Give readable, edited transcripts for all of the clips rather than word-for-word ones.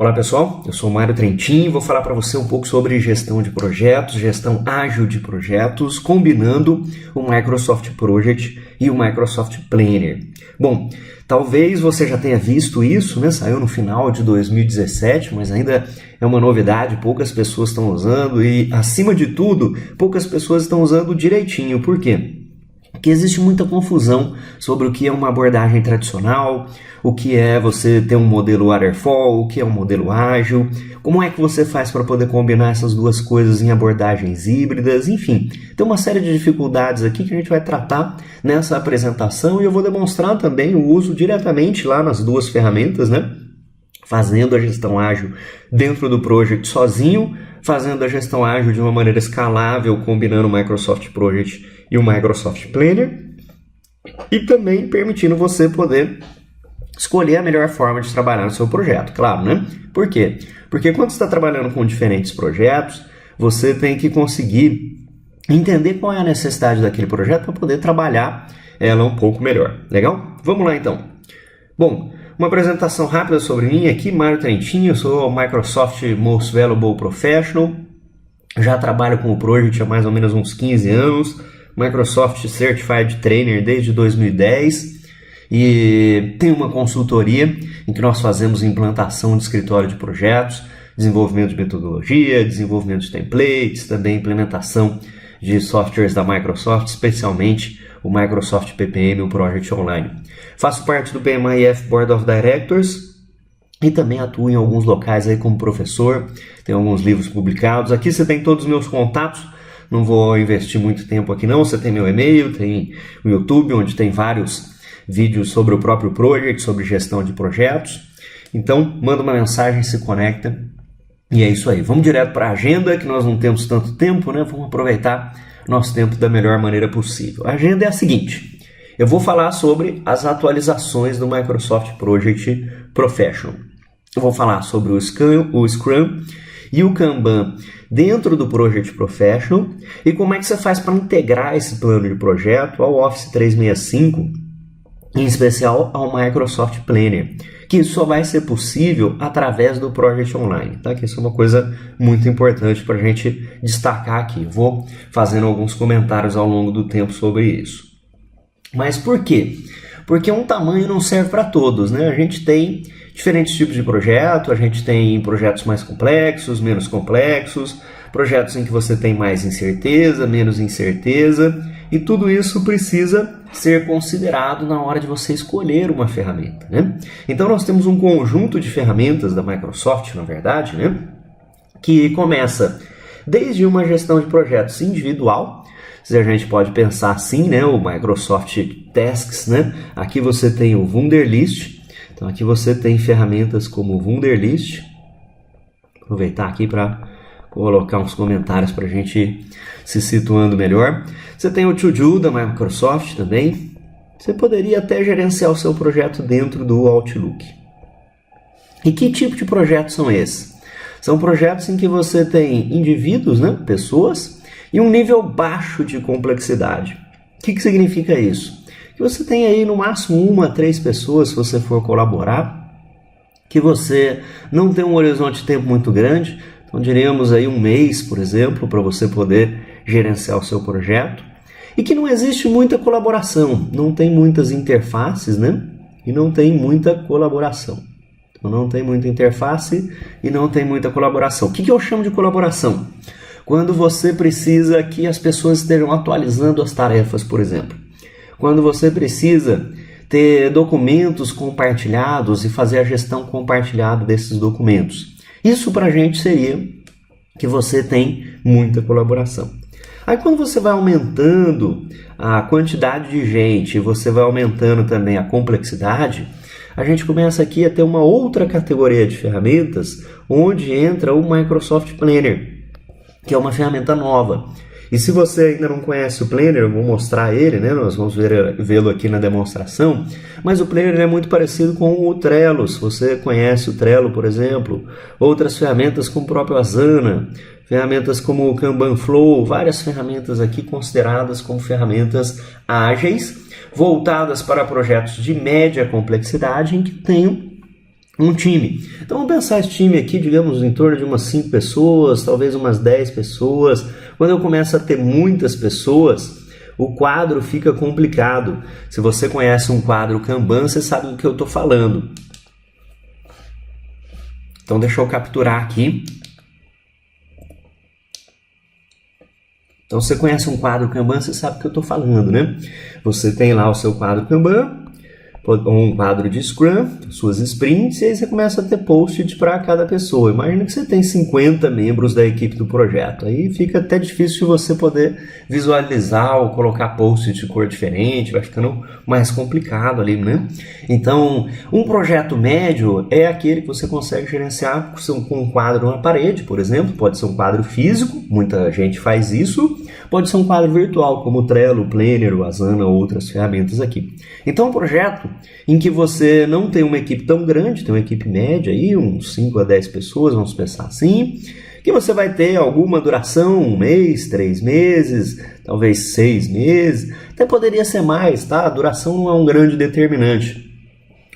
Olá pessoal, eu sou o Mário Trentin e vou falar para você um pouco sobre gestão de projetos, gestão ágil de projetos, combinando o Microsoft Project e o Microsoft Planner. Bom, talvez você já tenha visto isso, né? Saiu no final de 2017, mas ainda é uma novidade, poucas pessoas estão usando e, acima de tudo, poucas pessoas estão usando direitinho. Por quê? Porque existe muita confusão sobre o que é uma abordagem tradicional, o que é você ter um modelo waterfall, o que é um modelo ágil, como é que você faz para poder combinar essas duas coisas em abordagens híbridas, enfim. Tem uma série de dificuldades aqui que a gente vai tratar nessa apresentação e eu vou demonstrar também o uso diretamente lá nas duas ferramentas, né? Fazendo a gestão ágil dentro do Project sozinho, fazendo a gestão ágil de uma maneira escalável, combinando o Microsoft Project e o Microsoft Planner, e também permitindo você poder escolher a melhor forma de trabalhar no seu projeto, claro, né? Por quê? Porque quando você está trabalhando com diferentes projetos, você tem que conseguir entender qual é a necessidade daquele projeto para poder trabalhar ela um pouco melhor. Legal? Vamos lá então. Bom, uma apresentação rápida sobre mim aqui, Mário Trentin, eu sou o Microsoft Most Valuable Professional, já trabalho com o Project há mais ou menos uns 15 anos, Microsoft Certified Trainer desde 2010 e tenho uma consultoria em que nós fazemos implantação de escritório de projetos, desenvolvimento de metodologia, desenvolvimento de templates, também implementação de softwares da Microsoft, especialmente o Microsoft PPM, o Project Online. Faço parte do PMIF Board of Directors e também atuo em alguns locais aí como professor, tenho alguns livros publicados. Aqui você tem todos os meus contatos, não vou investir muito tempo aqui não, você tem meu e-mail, tem o YouTube, onde tem vários vídeos sobre o próprio Project, sobre gestão de projetos. Então, manda uma mensagem, se conecta e é isso aí. Vamos direto para a agenda, que nós não temos tanto tempo, né? Vamos aproveitar nosso tempo da melhor maneira possível. A agenda é a seguinte: eu vou falar sobre as atualizações do Microsoft Project Professional. Eu vou falar sobre o Scrum e o Kanban dentro do Project Professional e como é que você faz para integrar esse plano de projeto ao Office 365, em especial ao Microsoft Planner, que isso só vai ser possível através do Project Online, tá? Que isso é uma coisa muito importante para a gente destacar aqui. Vou fazendo alguns comentários ao longo do tempo sobre isso. Mas por quê? Porque um tamanho não serve para todos, né? A gente tem diferentes tipos de projeto, a gente tem projetos mais complexos, menos complexos, projetos em que você tem mais incerteza, menos incerteza, e tudo isso precisa ser considerado na hora de você escolher uma ferramenta, né? Então nós temos um conjunto de ferramentas da Microsoft, na verdade, né? Que começa desde uma gestão de projetos individual, se a gente pode pensar assim, né? O Microsoft Tasks, né? Aqui você tem o Wunderlist, então aqui você tem ferramentas como o Wunderlist. Vou aproveitar aqui para colocar uns comentários para a gente se situando melhor. Você tem o To-Do da Microsoft também. Você poderia até gerenciar o seu projeto dentro do Outlook. E que tipo de projetos são esses? São projetos em que você tem indivíduos, né, pessoas, e um nível baixo de complexidade. O que significa isso? Que você tem aí no máximo 1 a 3 pessoas se você for colaborar, que você não tem um horizonte de tempo muito grande, então diríamos aí 1 mês, por exemplo, para você poder gerenciar o seu projeto, e que não existe muita colaboração, não tem muitas interfaces, né? E não tem muita colaboração. Então não tem muita interface e não tem muita colaboração. O que eu chamo de colaboração? Quando você precisa que as pessoas estejam atualizando as tarefas, por exemplo. Quando você precisa ter documentos compartilhados e fazer a gestão compartilhada desses documentos. Isso para a gente seria que você tem muita colaboração. Aí quando você vai aumentando a quantidade de gente, você vai aumentando também a complexidade, a gente começa aqui a ter uma outra categoria de ferramentas, onde entra o Microsoft Planner, que é uma ferramenta nova. E se você ainda não conhece o Planner, eu vou mostrar ele, né? Nós vamos vê-lo aqui na demonstração, mas o Planner é muito parecido com o Trello. Se você conhece o Trello, por exemplo, outras ferramentas como o próprio Asana, ferramentas como o Kanban Flow, várias ferramentas aqui consideradas como ferramentas ágeis, voltadas para projetos de média complexidade, em que tenham um time. Então vamos pensar esse time aqui, digamos, em torno de umas 5 pessoas, talvez umas 10 pessoas. Quando eu começo a ter muitas pessoas, o quadro fica complicado. Se você conhece um quadro Kanban, você sabe do que eu estou falando. Então deixa eu capturar aqui. Então você conhece um quadro Kanban, você sabe do que eu estou falando, né? Você tem lá o seu quadro Kanban, um quadro de Scrum, suas sprints, e aí você começa a ter post-it para cada pessoa. Imagina que você tem 50 membros da equipe do projeto. Aí fica até difícil você poder visualizar ou colocar post-it de cor diferente, vai ficando mais complicado ali, né? Então, um projeto médio é aquele que você consegue gerenciar com um quadro na parede, por exemplo. Pode ser um quadro físico, muita gente faz isso. Pode ser um quadro virtual, como o Trello, o Planner, o Asana ou outras ferramentas aqui. Então, um projeto em que você não tem uma equipe tão grande, tem uma equipe média aí, uns 5 a 10 pessoas, vamos pensar assim, que você vai ter alguma duração, 1 mês, 3 meses, talvez 6 meses, até poderia ser mais, tá? A duração não é um grande determinante.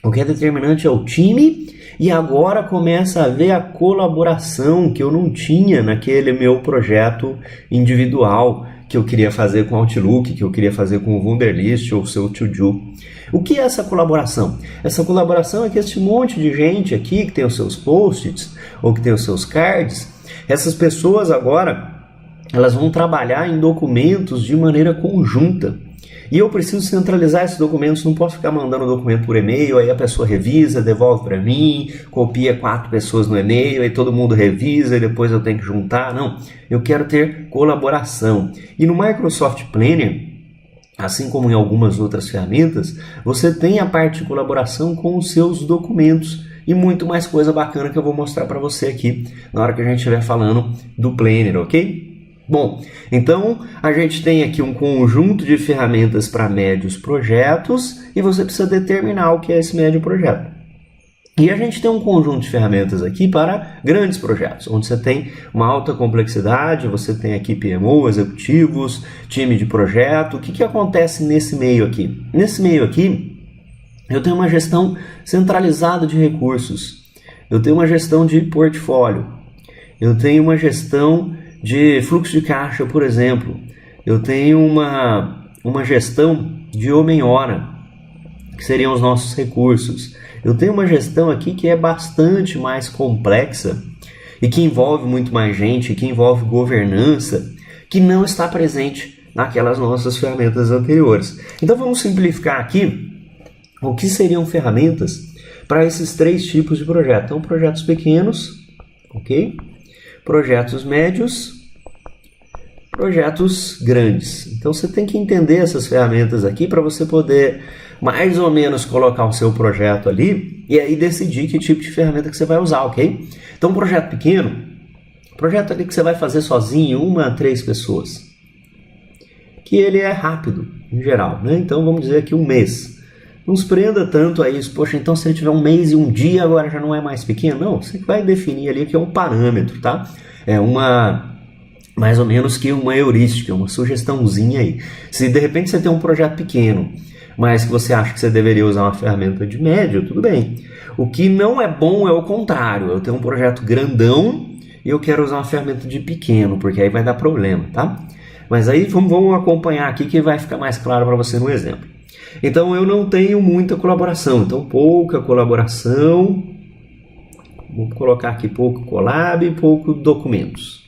O que é determinante é o time, e agora começa a haver a colaboração que eu não tinha naquele meu projeto individual que eu queria fazer com o Outlook, que eu queria fazer com o Wunderlist ou o seu To-Do. O que é essa colaboração? Essa colaboração é que esse monte de gente aqui que tem os seus post-its ou que tem os seus cards, essas pessoas agora elas vão trabalhar em documentos de maneira conjunta. E eu preciso centralizar esses documentos, não posso ficar mandando o documento por e-mail, aí a pessoa revisa, devolve para mim, copia 4 pessoas no e-mail, aí todo mundo revisa e depois eu tenho que juntar. Não, eu quero ter colaboração. E no Microsoft Planner, assim como em algumas outras ferramentas, você tem a parte de colaboração com os seus documentos e muito mais coisa bacana que eu vou mostrar para você aqui na hora que a gente estiver falando do Planner, ok? Bom, então a gente tem aqui um conjunto de ferramentas para médios projetos e você precisa determinar o que é esse médio projeto. E a gente tem um conjunto de ferramentas aqui para grandes projetos, onde você tem uma alta complexidade, você tem aqui PMO, executivos, time de projeto. O que acontece nesse meio aqui? Nesse meio aqui, eu tenho uma gestão centralizada de recursos, eu tenho uma gestão de portfólio, eu tenho uma gestão de fluxo de caixa, por exemplo. Eu tenho uma gestão de homem-hora, que seriam os nossos recursos. Eu tenho uma gestão aqui que é bastante mais complexa e que envolve muito mais gente, que envolve governança, que não está presente naquelas nossas ferramentas anteriores. Então vamos simplificar aqui o que seriam ferramentas para esses 3 tipos de projetos. Então, projetos pequenos, ok? Projetos médios, projetos grandes. Então você tem que entender essas ferramentas aqui para você poder mais ou menos colocar o seu projeto ali e aí decidir que tipo de ferramenta que você vai usar, ok? Então um projeto pequeno, projeto ali que você vai fazer sozinho, 1 a 3 pessoas, que ele é rápido em geral, né? Então vamos dizer aqui 1 mês. Não se prenda tanto a isso. Poxa, então se ele tiver 1 mês e 1 dia, agora já não é mais pequeno? Não, você vai definir ali que é um parâmetro, tá? É mais ou menos que uma heurística, uma sugestãozinha aí. Se de repente você tem um projeto pequeno, mas que você acha que você deveria usar uma ferramenta de médio, tudo bem. O que não é bom é o contrário. Eu tenho um projeto grandão e eu quero usar uma ferramenta de pequeno, porque aí vai dar problema, tá? Mas aí vamos acompanhar aqui que vai ficar mais claro para você no exemplo. Então eu não tenho muita colaboração, então pouca colaboração, vou colocar aqui pouco collab e pouco documentos,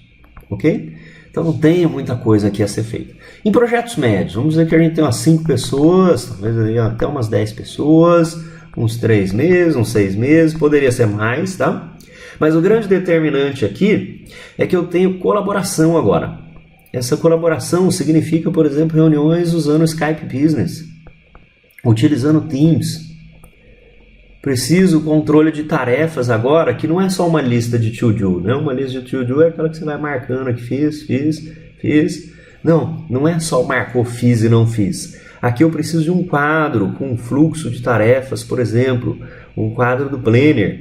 ok? Então não tem muita coisa aqui a ser feita. Em projetos médios, vamos dizer que a gente tem umas 5 pessoas, talvez até umas 10 pessoas, uns 3 meses, uns 6 meses, poderia ser mais, tá? Mas o grande determinante aqui é que eu tenho colaboração agora. Essa colaboração significa, por exemplo, reuniões usando o Skype Business, utilizando Teams. Preciso controle de tarefas agora, que não é só uma lista de to-do, né? Uma lista de to-do é aquela que você vai marcando aqui, fiz. Não é só marcou, fiz e não fiz. Aqui eu preciso de um quadro com um fluxo de tarefas, por exemplo, um quadro do Planner.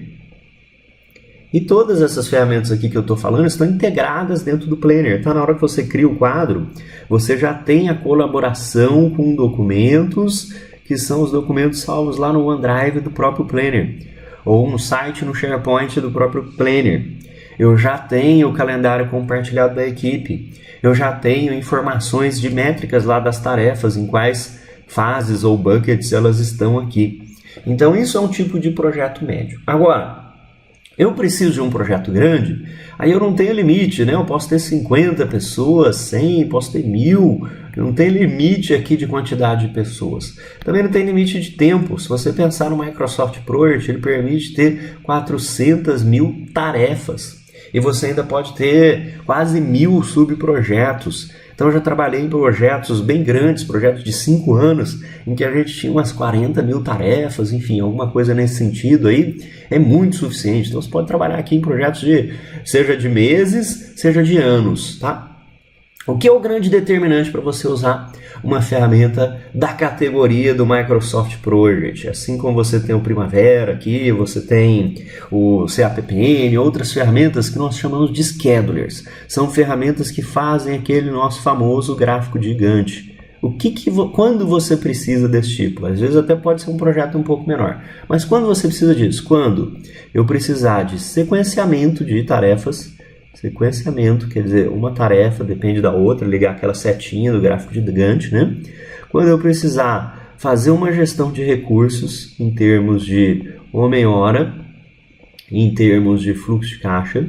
E todas essas ferramentas aqui que eu estou falando estão integradas dentro do Planner. Então, na hora que você cria o quadro, você já tem a colaboração com documentos, que são os documentos salvos lá no OneDrive do próprio Planner. ou no site, no SharePoint do próprio Planner. Eu já tenho o calendário compartilhado da equipe. Eu já tenho informações de métricas lá das tarefas, em quais fases ou buckets elas estão aqui. Então isso é um tipo de projeto médio. Agora, eu preciso de um projeto grande, aí eu não tenho limite, né? Eu posso ter 50 pessoas, 100, posso ter 1000, não tem limite aqui de quantidade de pessoas. Também não tem limite de tempo. Se você pensar no Microsoft Project, ele permite ter 400.000 tarefas. E você ainda pode ter quase 1000 subprojetos. Então eu já trabalhei em projetos bem grandes, projetos de 5 anos, em que a gente tinha umas 40.000 tarefas, enfim, alguma coisa nesse sentido aí, é muito suficiente. Então você pode trabalhar aqui em projetos seja de meses, seja de anos, tá? O que é o grande determinante para você usar uma ferramenta da categoria do Microsoft Project? Assim como você tem o Primavera aqui, você tem o CAPPN, outras ferramentas que nós chamamos de schedulers. São ferramentas que fazem aquele nosso famoso gráfico gigante. Quando você precisa desse tipo? Às vezes até pode ser um projeto um pouco menor. Mas quando você precisa disso? Quando eu precisar de sequenciamento de tarefas. Sequenciamento, quer dizer, uma tarefa depende da outra, ligar aquela setinha do gráfico gigante, né? Quando eu precisar fazer uma gestão de recursos em termos de homem-hora, em termos de fluxo de caixa,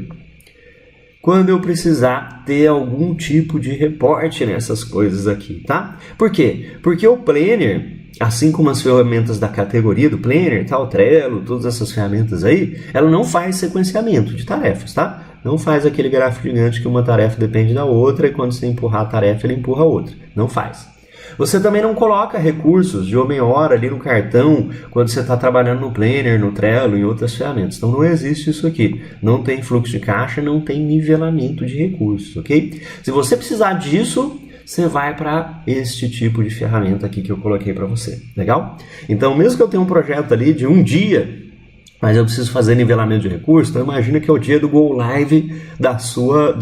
quando eu precisar ter algum tipo de reporte nessas coisas aqui, tá? Por quê? Porque o Planner, assim como as ferramentas da categoria do Planner, tá? O Trello, todas essas ferramentas aí, ela não faz sequenciamento de tarefas, tá? Não faz aquele gráfico gigante que uma tarefa depende da outra e quando você empurrar a tarefa, ele empurra a outra. Não faz. Você também não coloca recursos de homem-hora ali no cartão quando você está trabalhando no Planner, no Trello, em outras ferramentas. Então não existe isso aqui. Não tem fluxo de caixa, não tem nivelamento de recursos, ok? Se você precisar disso, você vai para este tipo de ferramenta aqui que eu coloquei para você. Legal? Então, mesmo que eu tenha um projeto ali de um dia, mas eu preciso fazer nivelamento de recursos, então imagina que é o dia do Go Live da sua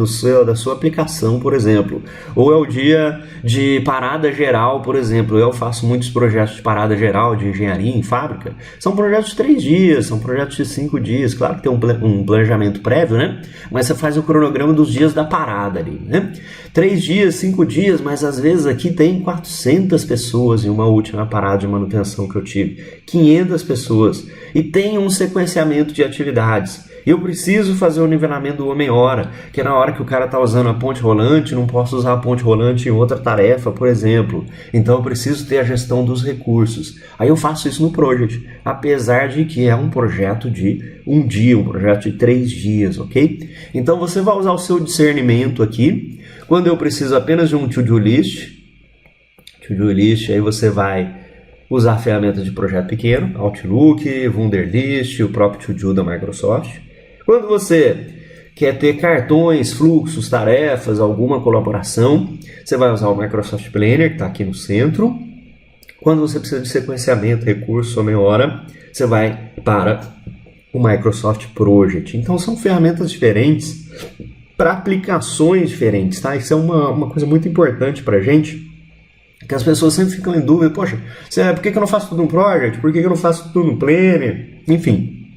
aplicação, por exemplo. Ou é o dia de parada geral, por exemplo. Eu faço muitos projetos de parada geral, de engenharia em fábrica. São projetos de 3 dias, são projetos de 5 dias. Claro que tem um planejamento prévio, né? Mas você faz o cronograma dos dias da parada ali, né? 3 dias, 5 dias, mas às vezes aqui tem 400 pessoas em uma última parada de manutenção que eu tive. 500 pessoas. E tem um sequenciamento de atividades. Eu preciso fazer o nivelamento do homem-hora, que é na hora que o cara está usando a ponte rolante, não posso usar a ponte rolante em outra tarefa, por exemplo. Então eu preciso ter a gestão dos recursos. Aí eu faço isso no Project, apesar de que é um projeto de um dia, um projeto de 3 dias, ok? Então você vai usar o seu discernimento aqui. Quando eu preciso apenas de um to-do list, aí você vai usar a ferramenta de projeto pequeno, Outlook, Wunderlist, o próprio To-Do da Microsoft. Quando você quer ter cartões, fluxos, tarefas, alguma colaboração, você vai usar o Microsoft Planner, que está aqui no centro. Quando você precisa de sequenciamento, recurso, homem-hora, você vai para o Microsoft Project. Então são ferramentas diferentes para aplicações diferentes, tá? Isso é uma coisa muito importante para a gente, que as pessoas sempre ficam em dúvida, poxa, por que eu não faço tudo no Project? Por que eu não faço tudo no Planner? Enfim,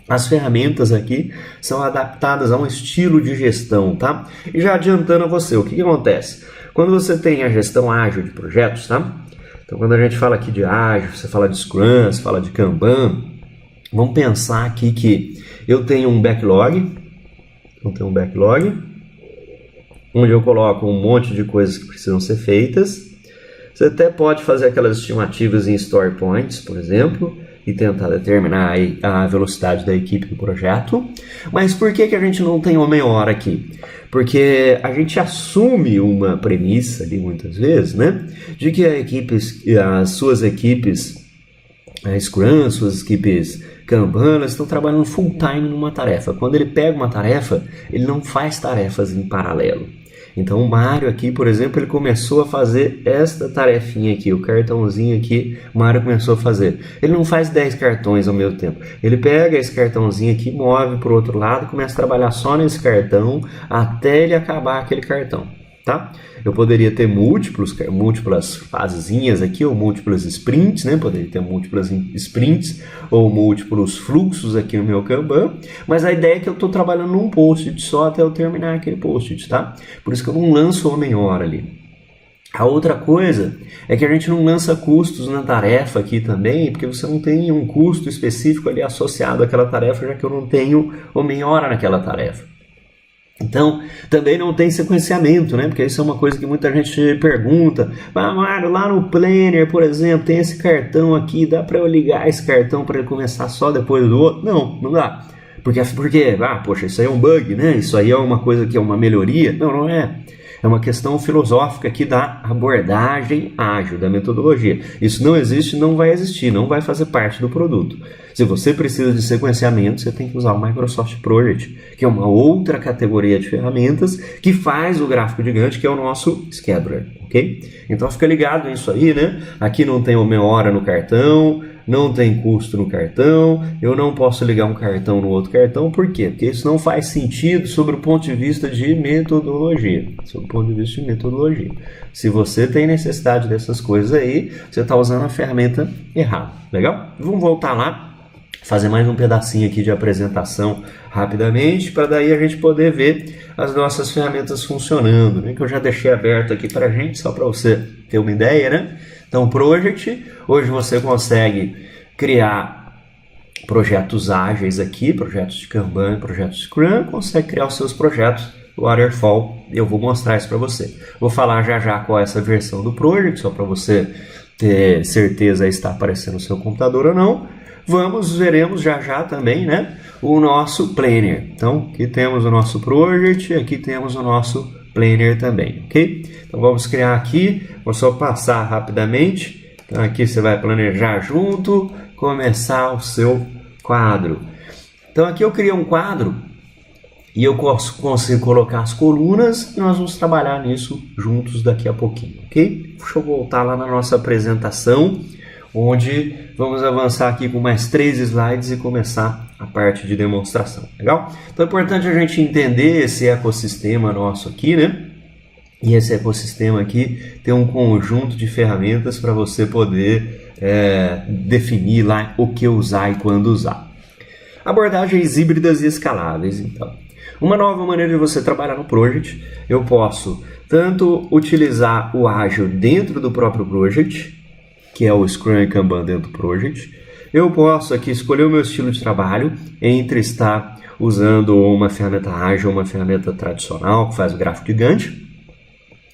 as ferramentas aqui são adaptadas a um estilo de gestão, tá? E já adiantando a você, o que acontece? Quando você tem a gestão ágil de projetos, tá? Então quando a gente fala aqui de ágil, você fala de Scrum, você fala de Kanban, vamos pensar aqui que eu tenho um backlog, onde eu coloco um monte de coisas que precisam ser feitas. Você até pode fazer aquelas estimativas em story points, por exemplo, e tentar determinar aí a velocidade da equipe do projeto. Mas por que a gente não tem homem-hora aqui? Porque a gente assume uma premissa ali muitas vezes, né? De que as suas equipes Scrum, suas equipes Kanban, elas estão trabalhando full time numa tarefa. Quando ele pega uma tarefa, ele não faz tarefas em paralelo. Então o Mário aqui, por exemplo, ele começou a fazer esta tarefinha aqui, o cartãozinho aqui, o Mário começou a fazer. Ele não faz 10 cartões ao mesmo tempo. Ele pega esse cartãozinho aqui, move para o outro lado, começa a trabalhar só nesse cartão até ele acabar aquele cartão. tá? Eu poderia ter múltiplas fasezinhas aqui, ou múltiplas sprints, né? Poderia ter múltiplas sprints, ou múltiplos fluxos aqui no meu Kanban, mas a ideia é que eu estou trabalhando num post-it só até eu terminar aquele post-it, tá? Por isso que eu não lanço homem-hora ali. A outra coisa é que a gente não lança custos na tarefa aqui também, porque você não tem um custo específico ali associado àquela tarefa, já que eu não tenho homem-hora naquela tarefa. Então, também não tem sequenciamento, né? Porque isso é uma coisa que muita gente pergunta. Ah, Mário, lá no Planner, por exemplo, tem esse cartão aqui, dá para eu ligar esse cartão para ele começar só depois do outro? Não, não dá. Porque, poxa, isso aí é um bug, né? Isso aí é uma coisa que é uma melhoria? Não, não é. É uma questão filosófica aqui da abordagem ágil, da metodologia. Isso não existe, não vai existir, não vai fazer parte do produto. Se você precisa de sequenciamento, você tem que usar o Microsoft Project, que é uma outra categoria de ferramentas que faz o gráfico de Gantt, que é o nosso scheduler, ok? Então fica ligado nisso aí, né? Aqui não tem uma hora no cartão, não tem custo no cartão, eu não posso ligar um cartão no outro cartão, por quê? Porque isso não faz sentido sobre o ponto de vista de metodologia. Sobre o ponto de vista de metodologia. Se você tem necessidade dessas coisas aí, você está usando a ferramenta errada. Legal? Vamos voltar lá, fazer mais um pedacinho aqui de apresentação rapidamente, para daí a gente poder ver as nossas ferramentas funcionando, né? Que eu já deixei aberto aqui para a gente, só para você ter uma ideia, né? Então, Project, hoje você consegue criar projetos ágeis aqui, projetos de Kanban, projetos de Scrum, consegue criar os seus projetos Waterfall, eu vou mostrar isso para você. Vou falar já qual é essa versão do Project, só para você ter certeza se está aparecendo no seu computador ou não. Veremos já também, né, o nosso Planner. Então, aqui temos o nosso Project, aqui temos o nosso Planner também, ok? Então vamos criar aqui, vou só passar rapidamente. Então aqui você vai planejar junto, começar o seu quadro. Então aqui eu criei um quadro e eu consigo colocar as colunas e nós vamos trabalhar nisso juntos daqui a pouquinho, ok? Deixa eu voltar lá na nossa apresentação, onde vamos avançar aqui com mais 3 slides e começar a parte de demonstração, legal? Então é importante a gente entender esse ecossistema nosso aqui, né? E esse ecossistema aqui tem um conjunto de ferramentas para você poder definir lá o que usar e quando usar. Abordagens híbridas e escaláveis, então. Uma nova maneira de você trabalhar no Project, eu posso tanto utilizar o ágil dentro do próprio Project, que é o Scrum e Kanban dentro do Project. Eu posso aqui escolher o meu estilo de trabalho entre estar usando uma ferramenta ágil, uma ferramenta tradicional que faz o gráfico de Gantt.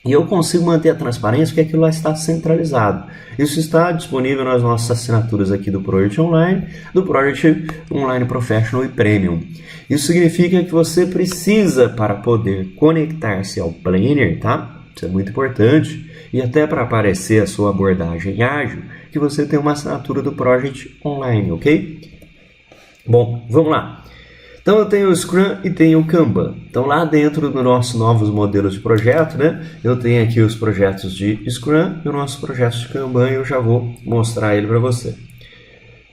E eu consigo manter a transparência porque aquilo lá está centralizado. Isso está disponível nas nossas assinaturas aqui do Project Online, do Project Online Professional e Premium. Isso significa que você precisa, para poder conectar-se ao Planner, tá? Isso é muito importante. E até para aparecer a sua abordagem ágil, que você tem uma assinatura do Project Online, ok? Bom, vamos lá. Então eu tenho o Scrum e tenho o Kanban. Então lá dentro dos nossos novos modelos de projeto, né, eu tenho aqui os projetos de Scrum e o nosso projeto de Kanban e eu já vou mostrar ele para você.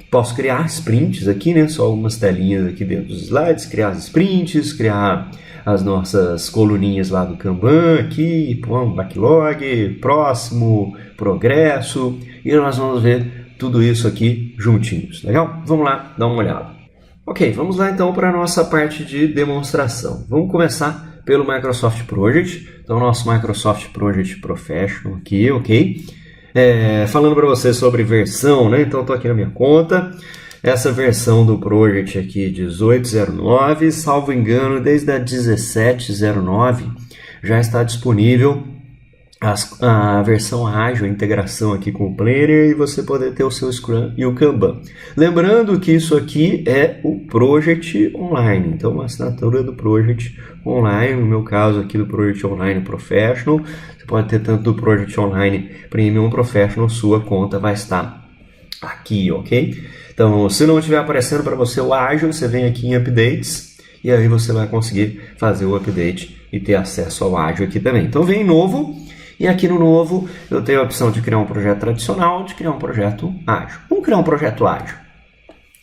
Posso criar sprints aqui, né, só algumas telinhas aqui dentro dos slides, criar as sprints, criar as nossas coluninhas lá do Kanban aqui, backlog, próximo, progresso, e nós vamos ver tudo isso aqui juntinhos, legal? Vamos lá dar uma olhada. Ok, vamos lá então para a nossa parte de demonstração. Vamos começar pelo Microsoft Project. Então, nosso Microsoft Project Professional aqui, ok? Falando para você sobre versão, né? Então, estou aqui na minha conta. Essa versão do Project aqui, 1809, salvo engano, desde a 1709 já está disponível a versão ágil, a integração aqui com o Planner e você poder ter o seu Scrum e o Kanban. Lembrando que isso aqui é o Project Online, então uma assinatura do Project Online, no meu caso aqui do Project Online Professional, você pode ter tanto do Project Online Premium Professional, sua conta vai estar aqui, ok? Então, se não estiver aparecendo para você o ágil, você vem aqui em Updates e aí você vai conseguir fazer o update e ter acesso ao ágil aqui também. Então, vem em novo. E aqui no novo eu tenho a opção de criar um projeto tradicional, de criar um projeto ágil. Vamos criar um projeto ágil.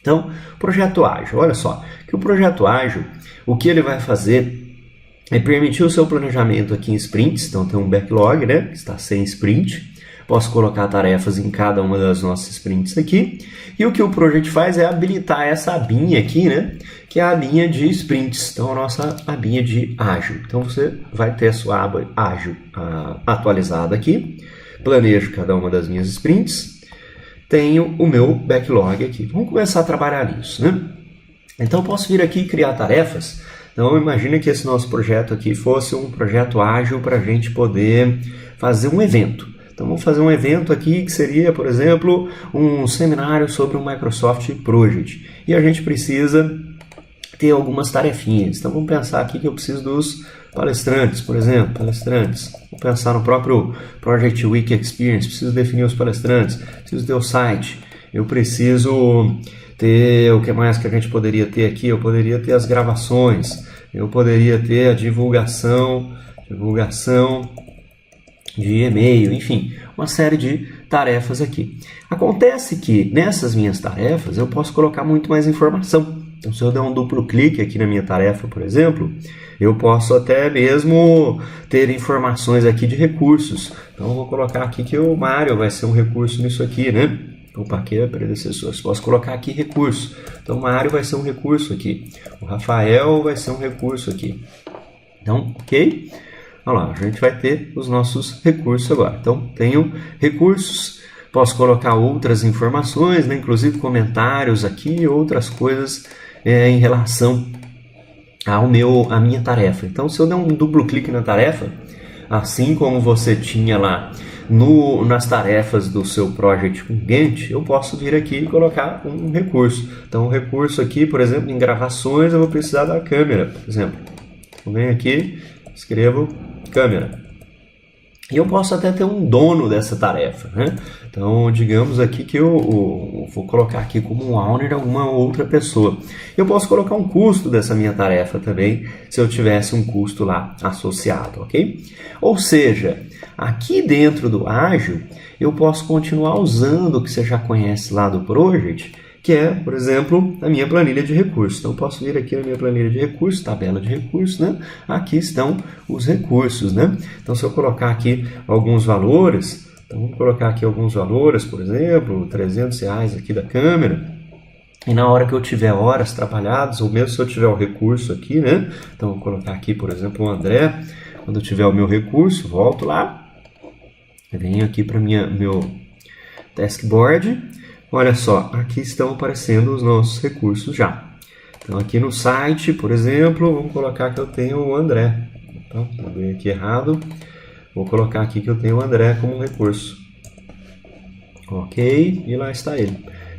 Então, projeto ágil, olha só, que o projeto ágil, o que ele vai fazer é permitir o seu planejamento aqui em sprints, então tem um backlog, né, que está sem sprint. Posso colocar tarefas em cada uma das nossas sprints aqui. E o que o Project faz é habilitar essa abinha aqui, né? Que é a abinha de sprints. Então, a nossa abinha de ágil. Então, você vai ter a sua aba ágil atualizada aqui. Planejo cada uma das minhas sprints. Tenho o meu backlog aqui. Vamos começar a trabalhar nisso, né? Então, eu posso vir aqui e criar tarefas. Então, imagina que esse nosso projeto aqui fosse um projeto ágil para a gente poder fazer um evento. Então, vamos fazer um evento aqui que seria, por exemplo, um seminário sobre o Microsoft Project. E a gente precisa ter algumas tarefinhas. Então, vamos pensar aqui que eu preciso dos palestrantes, por exemplo, palestrantes. Vou pensar no próprio Project Week Experience, preciso definir os palestrantes, preciso ter o site, eu preciso ter, o que mais que a gente poderia ter aqui? Eu poderia ter as gravações, eu poderia ter a divulgação de e-mail, enfim, uma série de tarefas aqui. Acontece que nessas minhas tarefas eu posso colocar muito mais informação. Então, se eu der um duplo clique aqui na minha tarefa, por exemplo, eu posso até mesmo ter informações aqui de recursos. Então, eu vou colocar aqui que o Mário vai ser um recurso nisso aqui, né? Opa, aqui é predecessor. Posso colocar aqui recurso. Então, o Mário vai ser um recurso aqui. O Rafael vai ser um recurso aqui. Então, ok? Olha lá, a gente vai ter os nossos recursos agora. Então, tenho recursos, posso colocar outras informações, né? Inclusive comentários aqui, outras coisas em relação à minha tarefa. Então, se eu der um duplo clique na tarefa, assim como você tinha lá nas tarefas do seu Project com Gantt, eu posso vir aqui e colocar um recurso. Então, o recurso aqui, por exemplo, em gravações, eu vou precisar da câmera, por exemplo. Eu venho aqui, escrevo câmera. E eu posso até ter um dono dessa tarefa, né? Então, digamos aqui que eu vou colocar aqui como um owner alguma outra pessoa. Eu posso colocar um custo dessa minha tarefa também, se eu tivesse um custo lá associado, ok? Ou seja, aqui dentro do Ágil, eu posso continuar usando o que você já conhece lá do Project, que é, por exemplo, a minha planilha de recursos. Então, eu posso vir aqui na minha planilha de recursos, tabela de recursos, né? Aqui estão os recursos, né? Então, se eu colocar aqui alguns valores, então vamos colocar aqui alguns valores, por exemplo, R$300 aqui da câmera, e na hora que eu tiver horas trabalhadas, ou mesmo se eu tiver o recurso aqui, né? Então, vou colocar aqui, por exemplo, o André, quando eu tiver o meu recurso, volto lá, venho aqui para meu taskboard. Olha só, aqui estão aparecendo os nossos recursos já. Então, aqui no site, por exemplo, vamos colocar que eu tenho o André. Então, eu aqui errado. Vou colocar aqui que eu tenho o André como recurso. Ok, e lá está ele.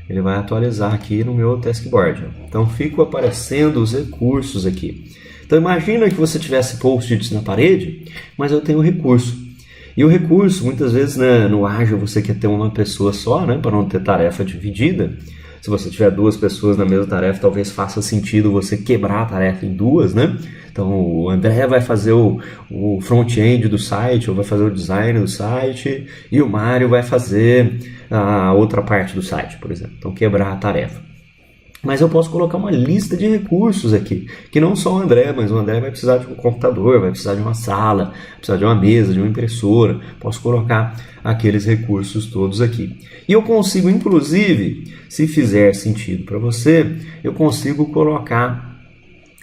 Ele vai atualizar aqui no meu taskboard. Então, ficam aparecendo os recursos aqui. Então, imagina que você tivesse post-its na parede, mas eu tenho o recurso. E o recurso, muitas vezes, né, no Ágil você quer ter uma pessoa só, né, para não ter tarefa dividida. Se você tiver duas pessoas na mesma tarefa, talvez faça sentido você quebrar a tarefa em duas, né? Então, o André vai fazer o front-end do site, ou vai fazer o design do site, e o Mário vai fazer a outra parte do site, por exemplo. Então, quebrar a tarefa. Mas eu posso colocar uma lista de recursos aqui, que não só o André, mas o André vai precisar de um computador, vai precisar de uma sala, vai precisar de uma mesa, de uma impressora. Posso colocar aqueles recursos todos aqui. E eu consigo, inclusive, se fizer sentido para você, eu consigo colocar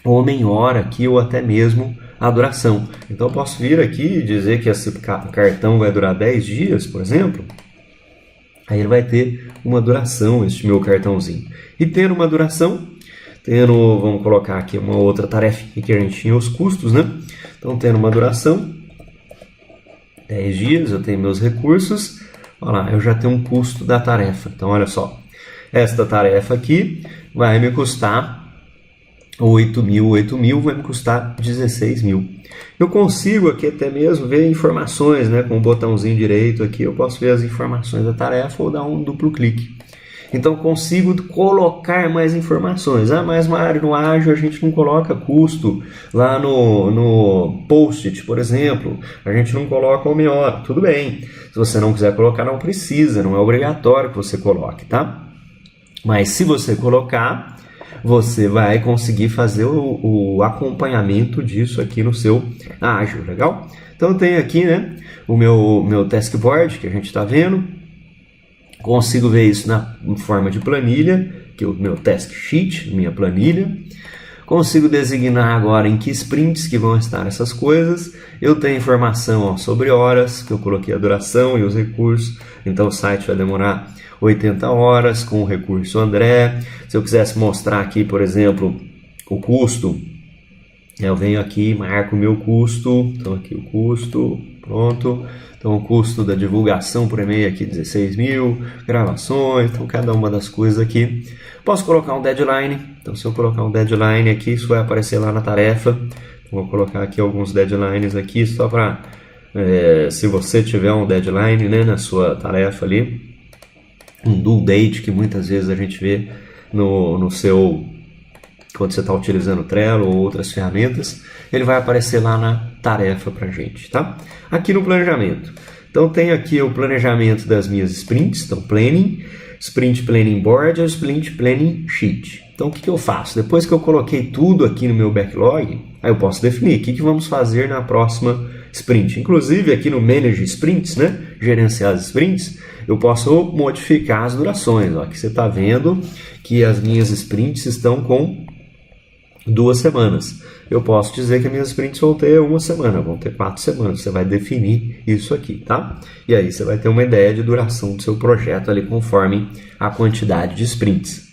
homem-hora aqui ou até mesmo a duração. Então eu posso vir aqui e dizer que esse cartão vai durar 10 dias, por exemplo. Aí ele vai ter uma duração, este meu cartãozinho. E tendo uma duração, vamos colocar aqui uma outra tarefa que a gente tinha, os custos, né? Então, tendo uma duração, 10 dias, eu tenho meus recursos. Olha lá, eu já tenho um custo da tarefa. Então, olha só, esta tarefa aqui vai me custar 8 mil vai me custar 16 mil. Eu consigo aqui até mesmo ver informações, né? Com o botãozinho direito aqui, eu posso ver as informações da tarefa ou dar um duplo clique. Então, consigo colocar mais informações. Ah, mas Mário, no Ágil a gente não coloca custo lá no post-it, por exemplo. A gente não coloca homem-hora. Tudo bem. Se você não quiser colocar, não precisa. Não é obrigatório que você coloque, tá? Mas se você colocar, você vai conseguir fazer o acompanhamento disso aqui no seu ágil, legal? Então eu tenho aqui, né, o meu task board que a gente está vendo, consigo ver isso na forma de planilha, que é o meu task sheet, minha planilha. Consigo designar agora em que sprints que vão estar essas coisas. Eu tenho informação sobre horas, que eu coloquei a duração e os recursos. Então o site vai demorar 80 horas com o recurso André. Se eu quisesse mostrar aqui, por exemplo, o custo, eu venho aqui, marco o meu custo. Então aqui o custo, pronto. Então o custo da divulgação por e-mail aqui 16 mil, gravações, então cada uma das coisas aqui. Posso colocar um deadline, então se eu colocar um deadline aqui, isso vai aparecer lá na tarefa. Vou colocar aqui alguns deadlines aqui, só para, se você tiver um deadline, né, na sua tarefa ali, um due date que muitas vezes a gente vê no seu, quando você está utilizando o Trello ou outras ferramentas, ele vai aparecer lá na tarefa para a gente, tá? Aqui no planejamento. Então tem aqui o planejamento das minhas sprints, então planning, sprint planning board ou sprint planning sheet. Então o que eu faço? Depois que eu coloquei tudo aqui no meu backlog, aí eu posso definir o que vamos fazer na próxima sprint. Inclusive aqui no Manage Sprints, né? Gerenciar as sprints, eu posso modificar as durações. Ó, aqui você está vendo que as minhas sprints estão com 2 semanas. Eu posso dizer que as minhas sprints vão ter 1 semana, vão ter 4 semanas. Você vai definir isso aqui, tá? E aí você vai ter uma ideia de duração do seu projeto ali conforme a quantidade de sprints.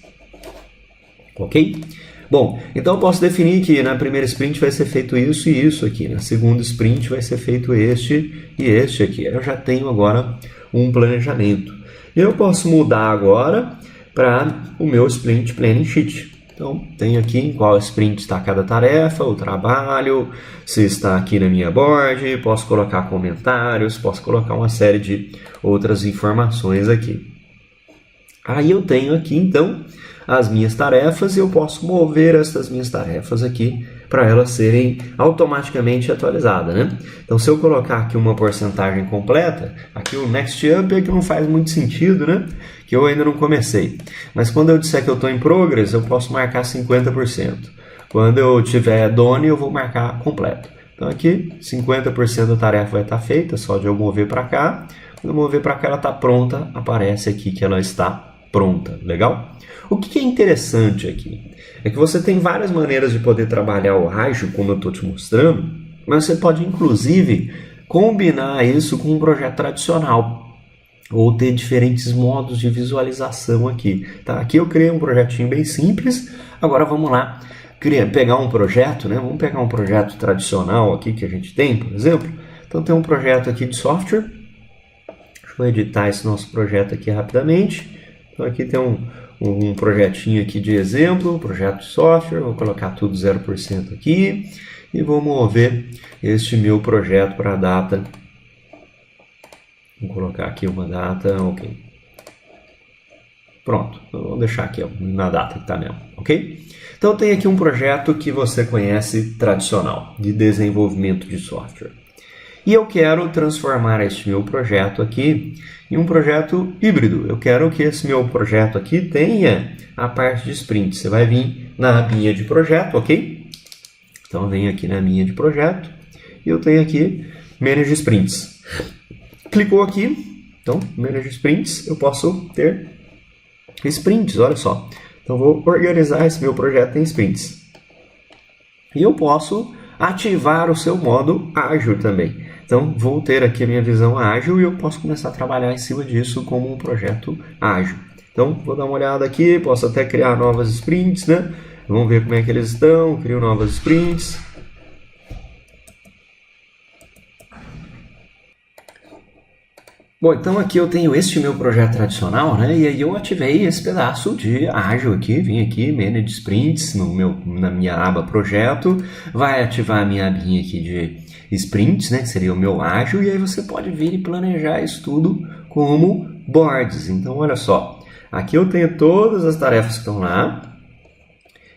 Ok? Bom, então eu posso definir que na primeira sprint vai ser feito isso e isso aqui. Na segunda sprint vai ser feito este e este aqui. Eu já tenho agora um planejamento. E eu posso mudar agora para o meu sprint planning sheet. Então, tenho aqui em qual sprint está cada tarefa, o trabalho, se está aqui na minha board, posso colocar comentários, posso colocar uma série de outras informações aqui. Aí eu tenho aqui, então, as minhas tarefas e eu posso mover essas minhas tarefas aqui para elas serem automaticamente atualizadas, né? Então, se eu colocar aqui uma porcentagem completa, aqui o Next Up é que não faz muito sentido, né? Que eu ainda não comecei. Mas quando eu disser que eu estou em Progress, eu posso marcar 50%. Quando eu tiver Done, eu vou marcar completo. Então, aqui, 50% da tarefa vai estar feita, só de eu mover para cá. Quando eu mover para cá, ela está pronta, aparece aqui que ela está pronta, legal? O que é interessante aqui é que você tem várias maneiras de poder trabalhar o ágil, como eu estou te mostrando, mas você pode inclusive combinar isso com um projeto tradicional ou ter diferentes modos de visualização aqui, tá? Aqui eu criei um projetinho bem simples, agora vamos lá pegar um projeto, né? Vamos pegar um projeto tradicional aqui que a gente tem, por exemplo. Então tem um projeto aqui de software, deixa eu editar esse nosso projeto aqui rapidamente. Então aqui tem um projetinho aqui de exemplo, projeto de software, vou colocar tudo 0% aqui e vou mover este meu projeto para a data. Vou colocar aqui uma data, ok. Pronto, vou deixar aqui na data que está mesmo, ok? Então tem aqui um projeto que você conhece tradicional, de desenvolvimento de software. E eu quero transformar este meu projeto aqui em um projeto híbrido. Eu quero que esse meu projeto aqui tenha a parte de sprint. Você vai vir na abinha de projeto, ok? Então eu venho aqui na abinha de projeto e eu tenho aqui Manage Sprints. Clicou aqui, então Manage Sprints, eu posso ter sprints, olha só. Então vou organizar esse meu projeto em sprints. E eu posso ativar o seu modo ágil também. Então, vou ter aqui a minha visão ágil e eu posso começar a trabalhar em cima disso como um projeto ágil. Então, vou dar uma olhada aqui, posso até criar novas sprints, né? Vamos ver como é que eles estão, crio novas sprints. Bom, então aqui eu tenho este meu projeto tradicional, né? E aí eu ativei esse pedaço de ágil aqui, vim aqui, Manage Sprints, na minha aba projeto, vai ativar a minha abinha aqui de sprints, né? Que seria o meu ágil, e aí você pode vir e planejar isso tudo como boards. Então, olha só, aqui eu tenho todas as tarefas que estão lá,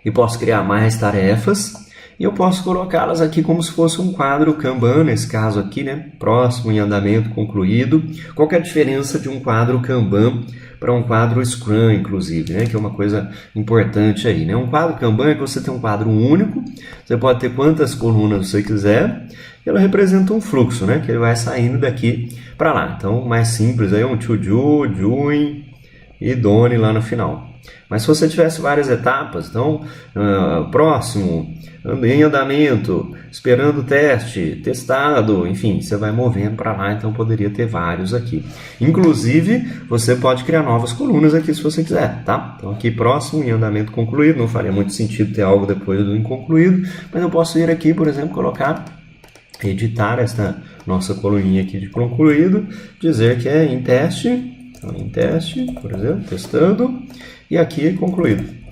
e posso criar mais tarefas, E eu posso colocá-las aqui como se fosse um quadro Kanban, nesse caso aqui, né? Próximo, em andamento, concluído. Qual que é a diferença de um quadro Kanban para um quadro Scrum, inclusive, né? Que é uma coisa importante aí, né? Um quadro Kanban é que você tem um quadro único, você pode ter quantas colunas você quiser, e ela representa um fluxo, né? Que ele vai saindo daqui para lá. Então, mais simples aí, um to do, doing e done lá no final. Mas se você tivesse várias etapas, então, próximo, em andamento, esperando o teste, testado, enfim, você vai movendo para lá, então poderia ter vários aqui. Inclusive, você pode criar novas colunas aqui se você quiser, tá? Então aqui próximo, em andamento concluído, não faria muito sentido ter algo depois do inconcluído, mas eu posso ir aqui, por exemplo, colocar, editar esta nossa coluninha aqui de concluído, dizer que é em teste, então, em teste, por exemplo, testando, e aqui concluído.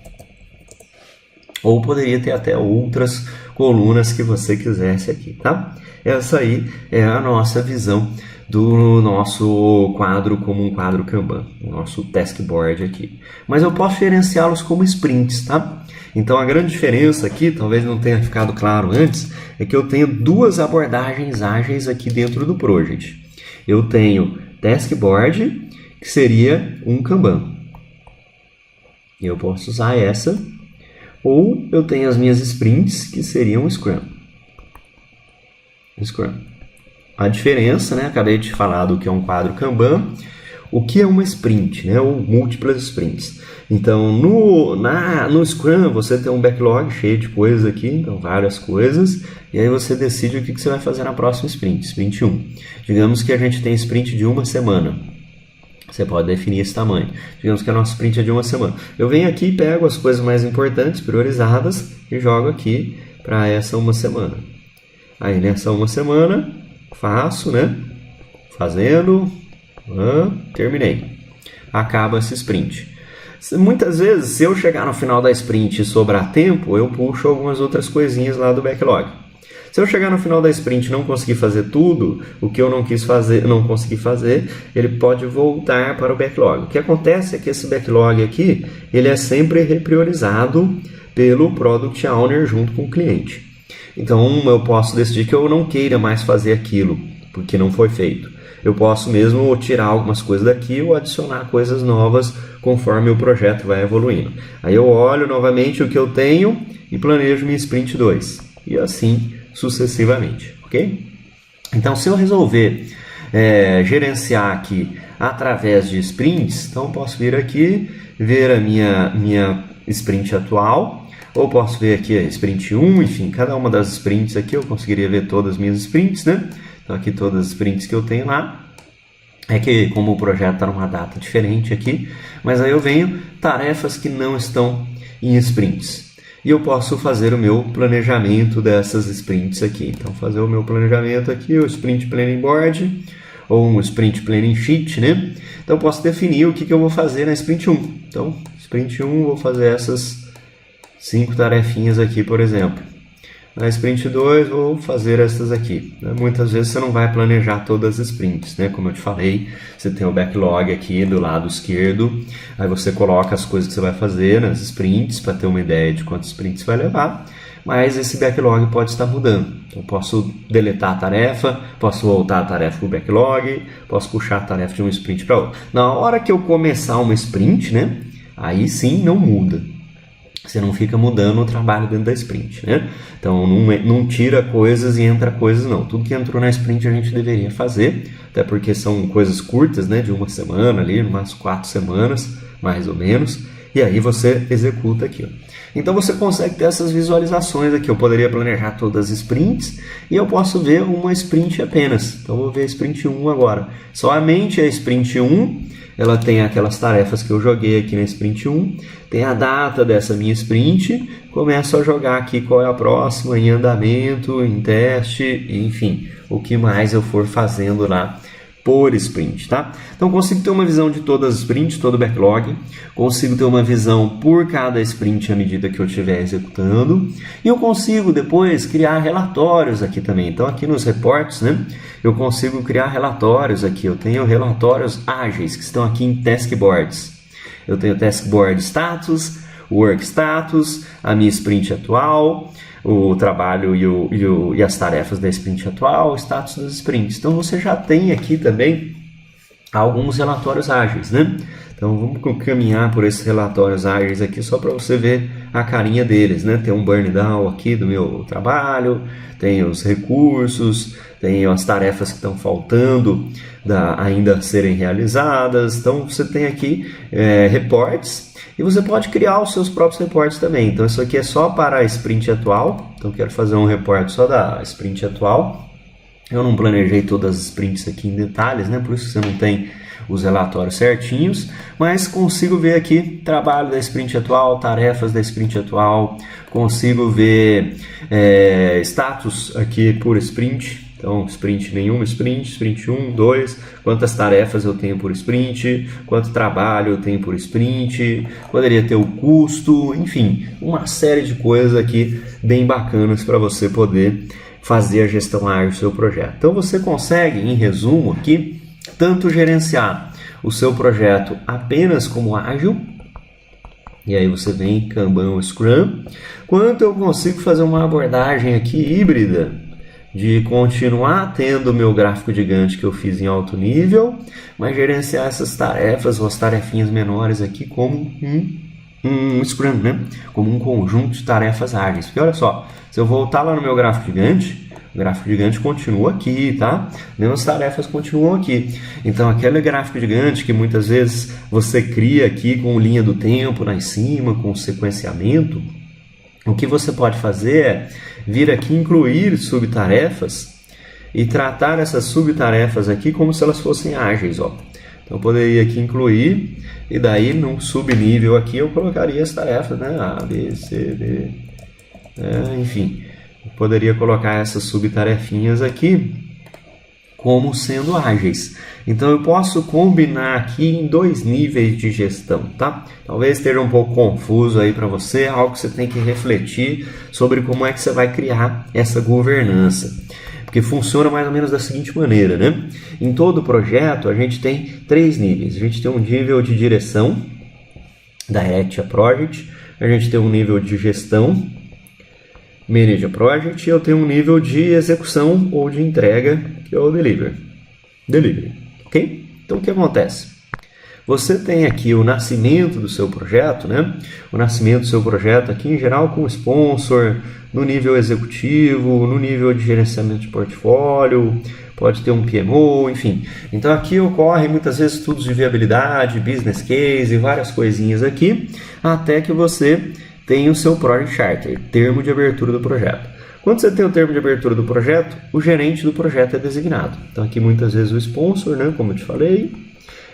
Ou poderia ter até outras colunas que você quisesse aqui, tá? Essa aí é a nossa visão do nosso quadro como um quadro Kanban, o nosso task board aqui. Mas eu posso gerenciá-los como sprints, tá? Então a grande diferença aqui, talvez não tenha ficado claro antes, é que eu tenho duas abordagens ágeis aqui dentro do project. Eu tenho task board, que seria um Kanban. Eu posso usar essa. Ou eu tenho as minhas sprints, que seriam Scrum. A diferença, né? Acabei de falar do que é um quadro Kanban. O que é uma sprint, né? Ou múltiplas sprints. Então, no Scrum, você tem um backlog cheio de coisas aqui, então várias coisas. E aí você decide o que você vai fazer na próxima sprint, sprint 1. Digamos que a gente tem sprint de uma semana. Você pode definir esse tamanho. Digamos que a nossa sprint é de uma semana. Eu venho aqui e pego as coisas mais importantes, priorizadas, e jogo aqui para essa uma semana. Aí nessa uma semana, faço, né? Fazendo, terminei. Acaba esse sprint. Muitas vezes, se eu chegar no final da sprint e sobrar tempo, eu puxo algumas outras coisinhas lá do backlog. Se eu chegar no final da sprint e não conseguir fazer tudo, o que eu não consegui fazer, ele pode voltar para o backlog. O que acontece é que esse backlog aqui, ele é sempre repriorizado pelo Product Owner junto com o cliente. Então, eu posso decidir que eu não queira mais fazer aquilo, porque não foi feito. Eu posso mesmo tirar algumas coisas daqui ou adicionar coisas novas conforme o projeto vai evoluindo. Aí eu olho novamente o que eu tenho e planejo minha sprint 2. E assim sucessivamente, ok? Então, se eu resolver gerenciar aqui através de sprints, então eu posso vir aqui, ver a minha sprint atual, ou posso ver aqui a sprint 1, enfim, cada uma das sprints aqui eu conseguiria ver todas as minhas sprints, né? Então aqui todas as sprints que eu tenho lá. É que como o projeto está numa data diferente aqui, mas aí eu venho tarefas que não estão em sprints. E eu posso fazer o meu planejamento dessas sprints aqui. Então, fazer o meu planejamento aqui, o Sprint Planning Board, ou um Sprint Planning Sheet, né? Então, eu posso definir o que eu vou fazer na Sprint 1. Então, Sprint 1, vou fazer essas 5 tarefinhas aqui, por exemplo. Na Sprint 2, vou fazer essas aqui. Muitas vezes você não vai planejar todas as sprints, né? Como eu te falei, você tem o backlog aqui do lado esquerdo, aí você coloca as coisas que você vai fazer nas sprints para ter uma ideia de quantos sprints vai levar, mas esse backlog pode estar mudando. Eu posso deletar a tarefa, posso voltar a tarefa para o backlog, posso puxar a tarefa de uma sprint para outra. Na hora que eu começar uma sprint, né? Aí sim não muda. Você não fica mudando o trabalho dentro da sprint, né? Então, não tira coisas e entra coisas, não. Tudo que entrou na sprint a gente deveria fazer, até porque são coisas curtas, né? De uma semana ali, umas 4 semanas, mais ou menos. E aí você executa aquilo. Então, você consegue ter essas visualizações aqui. Eu poderia planejar todas as sprints e eu posso ver uma sprint apenas. Então, eu vou ver a sprint 1 agora. Somente a sprint 1... ela tem aquelas tarefas que eu joguei aqui na sprint 1, tem a data dessa minha sprint, começo a jogar aqui qual é a próxima, em andamento, em teste, enfim, o que mais eu for fazendo lá por sprint, tá? Então, consigo ter uma visão de todas as sprints, todo o backlog, consigo ter uma visão por cada sprint à medida que eu estiver executando, e eu consigo depois criar relatórios aqui também. Então, aqui nos reports, né, eu consigo criar relatórios aqui. Eu tenho relatórios ágeis que estão aqui em task boards. Eu tenho task board status, work status, a minha sprint atual, o trabalho e as tarefas da sprint atual, o status das sprints. Então você já tem aqui também alguns relatórios ágeis, né? Então vamos caminhar por esses relatórios ágeis aqui só para você ver a carinha deles, né? Tem um burn down aqui do meu trabalho, tem os recursos, tem as tarefas que estão faltando ainda serem realizadas. Então você tem aqui reports e você pode criar os seus próprios reportes também. Então isso aqui é só para a sprint atual. Então eu quero fazer um report só da sprint atual. Eu não planejei todas as sprints aqui em detalhes, né? Por isso que você não tem os relatórios certinhos, mas consigo ver aqui trabalho da sprint atual, tarefas da sprint atual, consigo ver status aqui por sprint. Então, sprint nenhuma, sprint 1, 2, quantas tarefas eu tenho por sprint, quanto trabalho eu tenho por sprint, poderia ter o custo, enfim, uma série de coisas aqui bem bacanas para você poder fazer a gestão ágil do seu projeto. Então, você consegue, em resumo aqui, tanto gerenciar o seu projeto apenas como ágil, e aí você vem Kanban ou Scrum, quanto eu consigo fazer uma abordagem aqui híbrida, de continuar tendo o meu gráfico de Gantt que eu fiz em alto nível, mas gerenciar essas tarefas ou as tarefinhas menores aqui como um Scrum, né? Como um conjunto de tarefas ágeis. Porque olha só, se eu voltar lá no meu gráfico de Gantt, o gráfico de Gantt continua aqui, tá? Mesmas tarefas continuam aqui. Então, aquele gráfico de Gantt que muitas vezes você cria aqui com linha do tempo lá em cima, com sequenciamento, o que você pode fazer é vir aqui incluir subtarefas e tratar essas subtarefas aqui como se elas fossem ágeis, ó. Então, eu poderia aqui incluir e daí num subnível aqui eu colocaria as tarefas, né? A, B, C, D, enfim. Eu poderia colocar essas subtarefinhas aqui como sendo ágeis. Então eu posso combinar aqui em 2 níveis de gestão, tá? Talvez esteja um pouco confuso aí para você, algo que você tem que refletir sobre como é que você vai criar essa governança. Porque funciona mais ou menos da seguinte maneira, né? Em todo projeto a gente tem 3 níveis. A gente tem um nível de direção, Direct a Project, a gente tem um nível de gestão, Manage a Project, e eu tenho um nível de execução ou de entrega, que é o Delivery. Ok? Então o que acontece? Você tem aqui o nascimento do seu projeto, né? O nascimento do seu projeto aqui em geral com sponsor, no nível executivo, no nível de gerenciamento de portfólio, pode ter um PMO, enfim. Então aqui ocorre muitas vezes estudos de viabilidade, business case, várias coisinhas aqui, até que você tem o seu Project Charter, termo de abertura do projeto. Quando você tem o termo de abertura do projeto, o gerente do projeto é designado. Então aqui muitas vezes o sponsor, né, como eu te falei,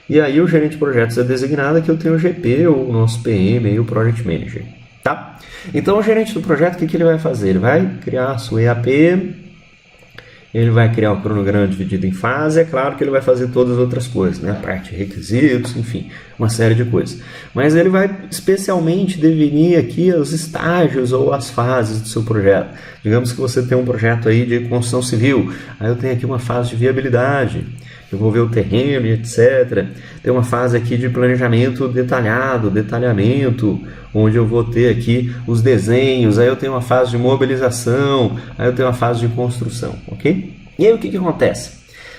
e aí o gerente de projetos é designado, aqui eu tenho o GP, o nosso PM e o Project Manager, tá? Então o gerente do projeto, o que ele vai fazer? Ele vai criar a sua EAP, ele vai criar o cronograma dividido em fase, é claro que ele vai fazer todas as outras coisas, né? A parte de requisitos, enfim, uma série de coisas. Mas ele vai especialmente definir aqui os estágios ou as fases do seu projeto. Digamos que você tem um projeto aí de construção civil, aí eu tenho aqui uma fase de viabilidade, eu vou ver o terreno e etc. Tem uma fase aqui de planejamento detalhado, detalhamento, onde eu vou ter aqui os desenhos, aí eu tenho uma fase de mobilização, aí eu tenho uma fase de construção, ok? E aí o que acontece?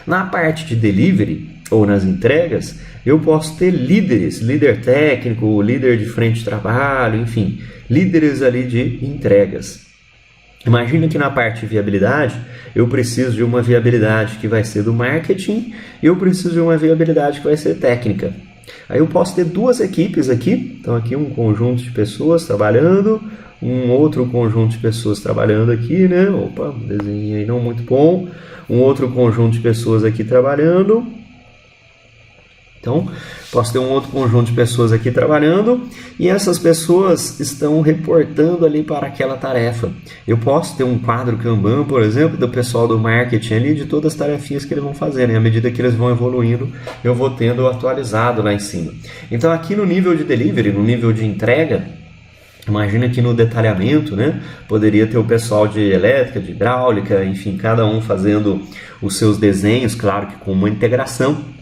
Na parte de delivery, ou nas entregas, eu posso ter líderes, líder técnico, líder de frente de trabalho, enfim, líderes ali de entregas. Imagina que na parte de viabilidade, eu preciso de uma viabilidade que vai ser do marketing e eu preciso de uma viabilidade que vai ser técnica. Aí eu posso ter 2 equipes aqui, então aqui um conjunto de pessoas trabalhando, um outro conjunto de pessoas trabalhando aqui, né? Opa, desenho aí não muito bom. Um outro conjunto de pessoas aqui trabalhando. Então, posso ter um outro conjunto de pessoas aqui trabalhando e essas pessoas estão reportando ali para aquela tarefa. Eu posso ter um quadro Kanban, por exemplo, do pessoal do marketing ali, de todas as tarefinhas que eles vão fazer, né? À medida que eles vão evoluindo, eu vou tendo atualizado lá em cima. Então, aqui no nível de delivery, no nível de entrega, imagina que no detalhamento, né, poderia ter o pessoal de elétrica, de hidráulica, enfim, cada um fazendo os seus desenhos, claro que com uma integração.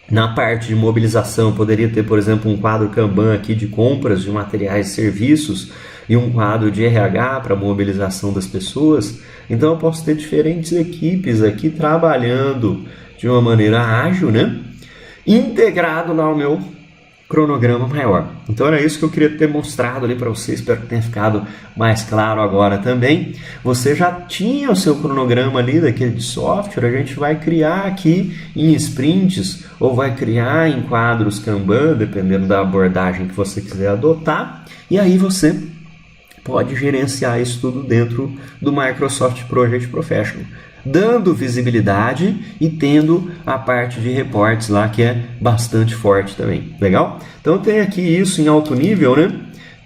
Na parte de mobilização, poderia ter, por exemplo, um quadro Kanban aqui de compras de materiais e serviços, e um quadro de RH para mobilização das pessoas. Então eu posso ter diferentes equipes aqui trabalhando de uma maneira ágil, né? Integrado lá ao meu cronograma maior. Então era isso que eu queria ter mostrado ali para vocês, espero que tenha ficado mais claro agora também. Você já tinha o seu cronograma ali daquele de software, a gente vai criar aqui em sprints ou vai criar em quadros Kanban, dependendo da abordagem que você quiser adotar, e aí você pode gerenciar isso tudo dentro do Microsoft Project Professional, dando visibilidade e tendo a parte de reportes lá que é bastante forte também. Legal? Então tem aqui isso em alto nível, né?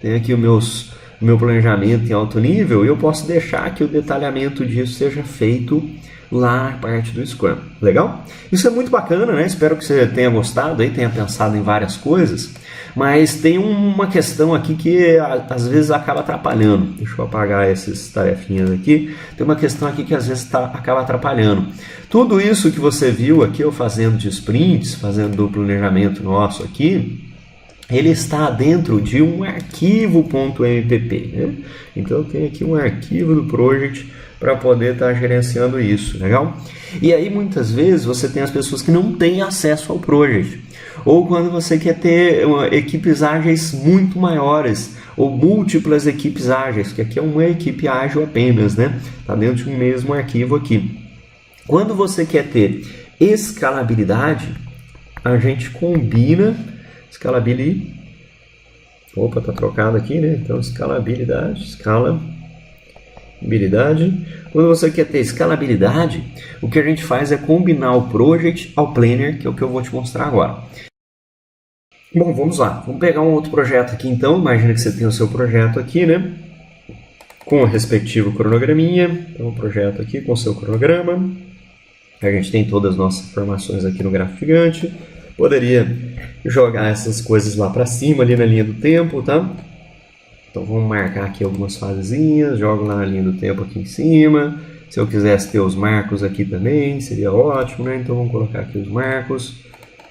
Tem aqui o meu planejamento em alto nível e eu posso deixar que o detalhamento disso seja feito lá na parte do Scrum. Legal? Isso é muito bacana, né? Espero que você tenha gostado aí, tenha pensado em várias coisas, mas tem uma questão aqui que às vezes acaba atrapalhando. Deixa eu apagar essas tarefinhas aqui. Tem uma questão aqui que às vezes acaba atrapalhando. Tudo isso que você viu aqui eu fazendo de sprints, fazendo do planejamento nosso aqui, ele está dentro de um arquivo .mpp, né? Então eu tenho aqui um arquivo do project para poder estar gerenciando isso, legal? E aí muitas vezes você tem as pessoas que não têm acesso ao project, ou quando você quer ter equipes ágeis muito maiores, ou múltiplas equipes ágeis, que aqui é uma equipe ágil apenas, né? Está dentro de um mesmo arquivo aqui. Quando você quer ter escalabilidade, a gente combina escalability. Opa, tá trocado aqui, né? Então escalabilidade. Quando você quer ter escalabilidade, o que a gente faz é combinar o project ao planner, que é o que eu vou te mostrar agora. Bom, vamos lá. Vamos pegar um outro projeto aqui então. Imagina que você tem o seu projeto aqui, né? Com o respectivo cronograminha. Então, um projeto aqui com o seu cronograma. A gente tem todas as nossas informações aqui no gráfico gigante. Poderia jogar essas coisas lá para cima, ali na linha do tempo, tá? Então vamos marcar aqui algumas fasezinhas, jogo lá na linha do tempo aqui em cima. Se eu quisesse ter os marcos aqui também, seria ótimo, né? Então vamos colocar aqui os marcos.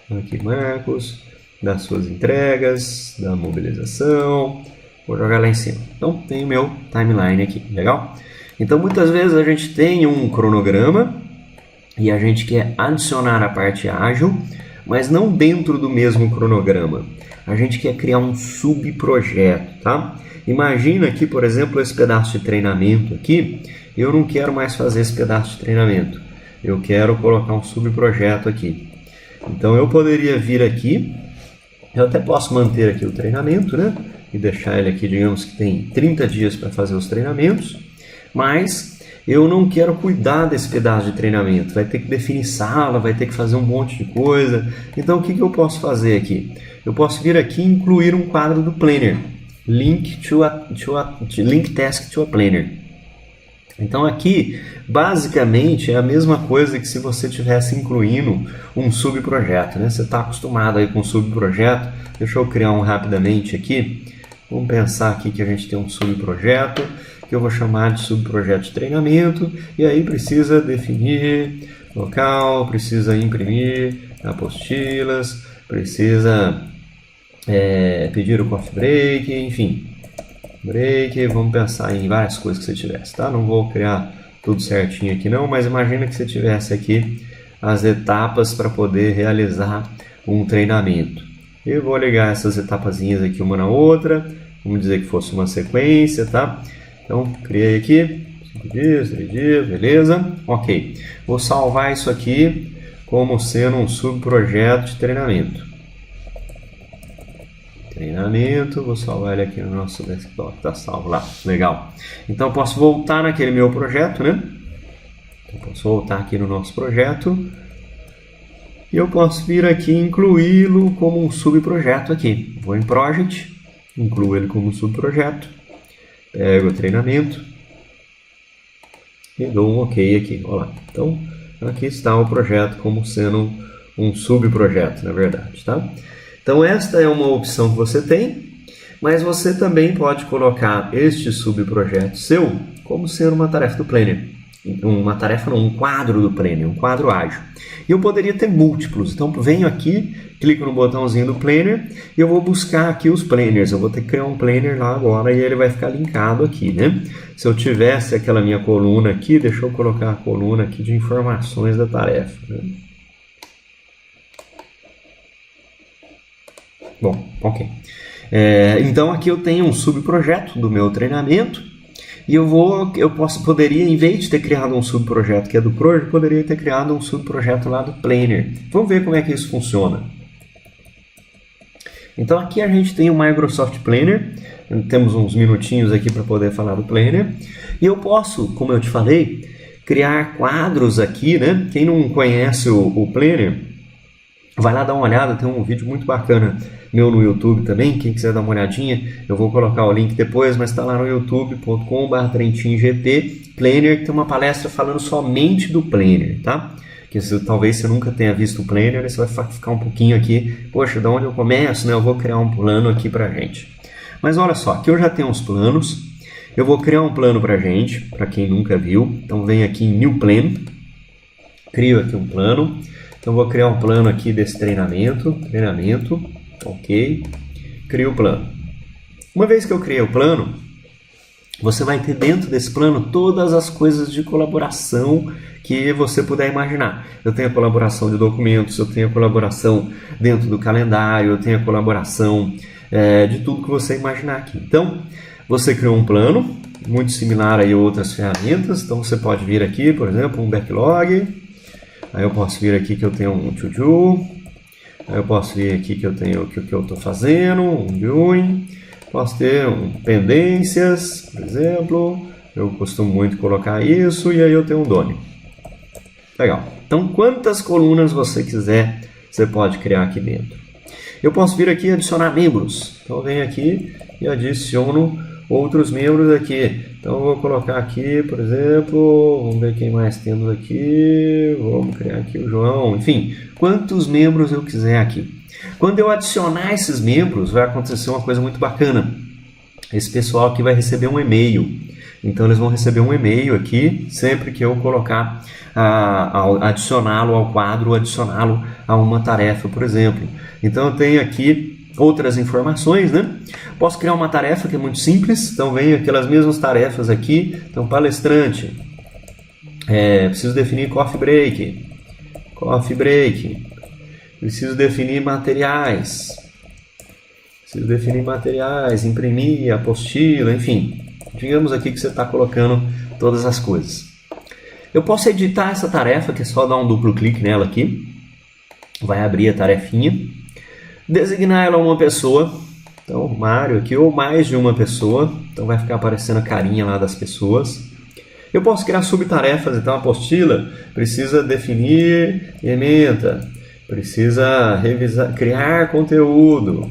Aqui marcos das suas entregas, da mobilização. Vou jogar lá em cima. Então tem o meu timeline aqui, legal? Então muitas vezes a gente tem um cronograma e a gente quer adicionar a parte ágil, mas não dentro do mesmo cronograma. A gente quer criar um subprojeto, tá? Imagina aqui, por exemplo, esse pedaço de treinamento aqui. Eu não quero mais fazer esse pedaço de treinamento. Eu quero colocar um subprojeto aqui. Então eu poderia vir aqui. Eu até posso manter aqui o treinamento, né? E deixar ele aqui, digamos que tem 30 dias para fazer os treinamentos. Mas eu não quero cuidar desse pedaço de treinamento. Vai ter que definir sala, vai ter que fazer um monte de coisa. Então o que eu posso fazer aqui? Eu posso vir aqui e incluir um quadro do Planner. Link task to a Planner. Então aqui, basicamente, é a mesma coisa que se você estivesse incluindo um subprojeto, né? Você está acostumado aí com subprojeto. Deixa eu criar um rapidamente aqui. Vamos pensar aqui que a gente tem um subprojeto, que eu vou chamar de subprojeto de treinamento. E aí precisa definir local, precisa imprimir apostilas, precisa pedir o coffee break, enfim. Break, vamos pensar em várias coisas que você tivesse, tá? Não vou criar tudo certinho aqui não, mas imagina que você tivesse aqui as etapas para poder realizar um treinamento. Eu vou ligar essas etapazinhas aqui uma na outra, vamos dizer que fosse uma sequência, tá? Então, criei aqui, 5 dias, 3 dias, beleza? Ok. Vou salvar isso aqui como sendo um subprojeto de treinamento. Vou salvar ele aqui no nosso desktop, tá salvo lá, legal. Então eu posso voltar naquele meu projeto, né? Eu posso voltar aqui no nosso projeto e eu posso vir aqui e incluí-lo como um subprojeto aqui. Vou em Project, incluo ele como um subprojeto, pego o treinamento e dou um OK aqui, olha lá. Então aqui está o projeto como sendo um subprojeto, na verdade, tá? Então esta é uma opção que você tem, mas você também pode colocar este subprojeto seu como sendo uma tarefa do Planner. uma tarefa não, um quadro do Planner, um quadro ágil. E eu poderia ter múltiplos, então venho aqui, clico no botãozinho do Planner e eu vou buscar aqui os planners. Eu vou ter que criar um planner lá agora e ele vai ficar linkado aqui, né? Se eu tivesse aquela minha coluna aqui, deixa eu colocar a coluna aqui de informações da tarefa, né? Bom, ok. Então aqui eu tenho um subprojeto do meu treinamento e poderia, em vez de ter criado um subprojeto que é do Project, poderia ter criado um subprojeto lá do Planner. Vamos ver como é que isso funciona. Então aqui a gente tem o Microsoft Planner, temos uns minutinhos aqui para poder falar do Planner, e eu posso, como eu te falei, criar quadros aqui, né? Quem não conhece o Planner, vai lá dar uma olhada, tem um vídeo muito bacana meu no YouTube também, quem quiser dar uma olhadinha, eu vou colocar o link depois, mas está lá no youtube.com/TrentinGT Planner, que tem uma palestra falando somente do Planner, tá? Que talvez você nunca tenha visto o Planner, você vai ficar um pouquinho aqui, poxa, de onde eu começo, né? Eu vou criar um plano aqui pra gente. Mas olha só, aqui eu já tenho uns planos, eu vou criar um plano pra gente, para quem nunca viu, então vem aqui em New Plan, crio aqui um plano, então vou criar um plano aqui desse treinamento, ok, crio o plano. Uma vez que eu criei o plano, você vai ter dentro desse plano todas as coisas de colaboração que você puder imaginar. Eu tenho a colaboração de documentos, eu tenho a colaboração dentro do calendário, eu tenho a colaboração de tudo que você imaginar aqui. Então, você criou um plano, muito similar a outras ferramentas, então você pode vir aqui, por exemplo, um backlog, aí eu posso vir aqui que eu tenho um to-do, aí eu posso vir aqui que eu tenho o que eu estou fazendo, um doing, posso ter pendências, por exemplo, eu costumo muito colocar isso, e aí eu tenho um done. Legal. Então, quantas colunas você quiser, você pode criar aqui dentro. Eu posso vir aqui e adicionar membros. Então, eu venho aqui e adiciono outros membros aqui. Então, eu vou colocar aqui, por exemplo, vamos ver quem mais temos aqui. Vamos criar aqui o João. Enfim, quantos membros eu quiser aqui. Quando eu adicionar esses membros, vai acontecer uma coisa muito bacana. Esse pessoal aqui vai receber um e-mail. Então, eles vão receber um e-mail aqui, sempre que eu colocar, adicioná-lo ao quadro, adicioná-lo a uma tarefa, por exemplo. Então, eu tenho aqui outras informações, né? Posso criar uma tarefa que é muito simples. Então, vem aquelas mesmas tarefas aqui. Então, palestrante. Preciso definir coffee break. Preciso definir materiais. Imprimir, apostila, enfim. Digamos aqui que você está colocando todas as coisas. Eu posso editar essa tarefa, que é só dar um duplo clique nela aqui. Vai abrir a tarefinha. Designar ela a uma pessoa. Então, Mário aqui, ou mais de uma pessoa. Então, vai ficar aparecendo a carinha lá das pessoas. Eu posso criar subtarefas. Então, a apostila precisa definir ementa. Precisa revisar, criar conteúdo.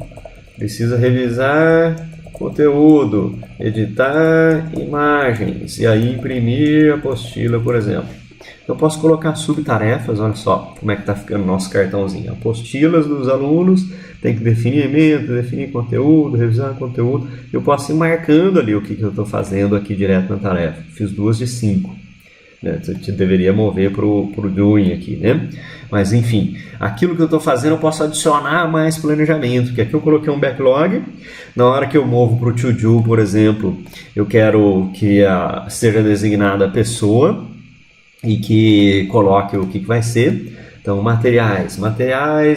Precisa revisar conteúdo, editar imagens e aí imprimir a apostila, por exemplo. Eu posso colocar subtarefas, olha só como é que está ficando o nosso cartãozinho. Apostilas dos alunos, tem que definir ementa, definir conteúdo, revisar conteúdo. Eu posso ir marcando ali o que eu estou fazendo aqui direto na tarefa. Fiz 2 de 5. Né? Você deveria mover para o doing aqui, né? Mas enfim, aquilo que eu estou fazendo eu posso adicionar mais planejamento, que aqui eu coloquei um backlog. Na hora que eu movo para o to-do, por exemplo, eu quero que seja designada a pessoa e que coloque o que vai ser. Então, materiais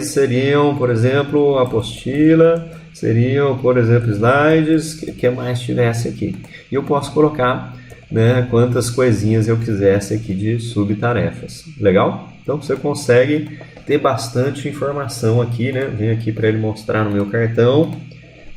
seriam, por exemplo, apostila, seriam, por exemplo, slides, que mais tivesse aqui. E eu posso colocar, né, quantas coisinhas eu quisesse aqui de subtarefas. Legal? Então você consegue ter bastante informação aqui, né? Vem aqui para ele mostrar no meu cartão.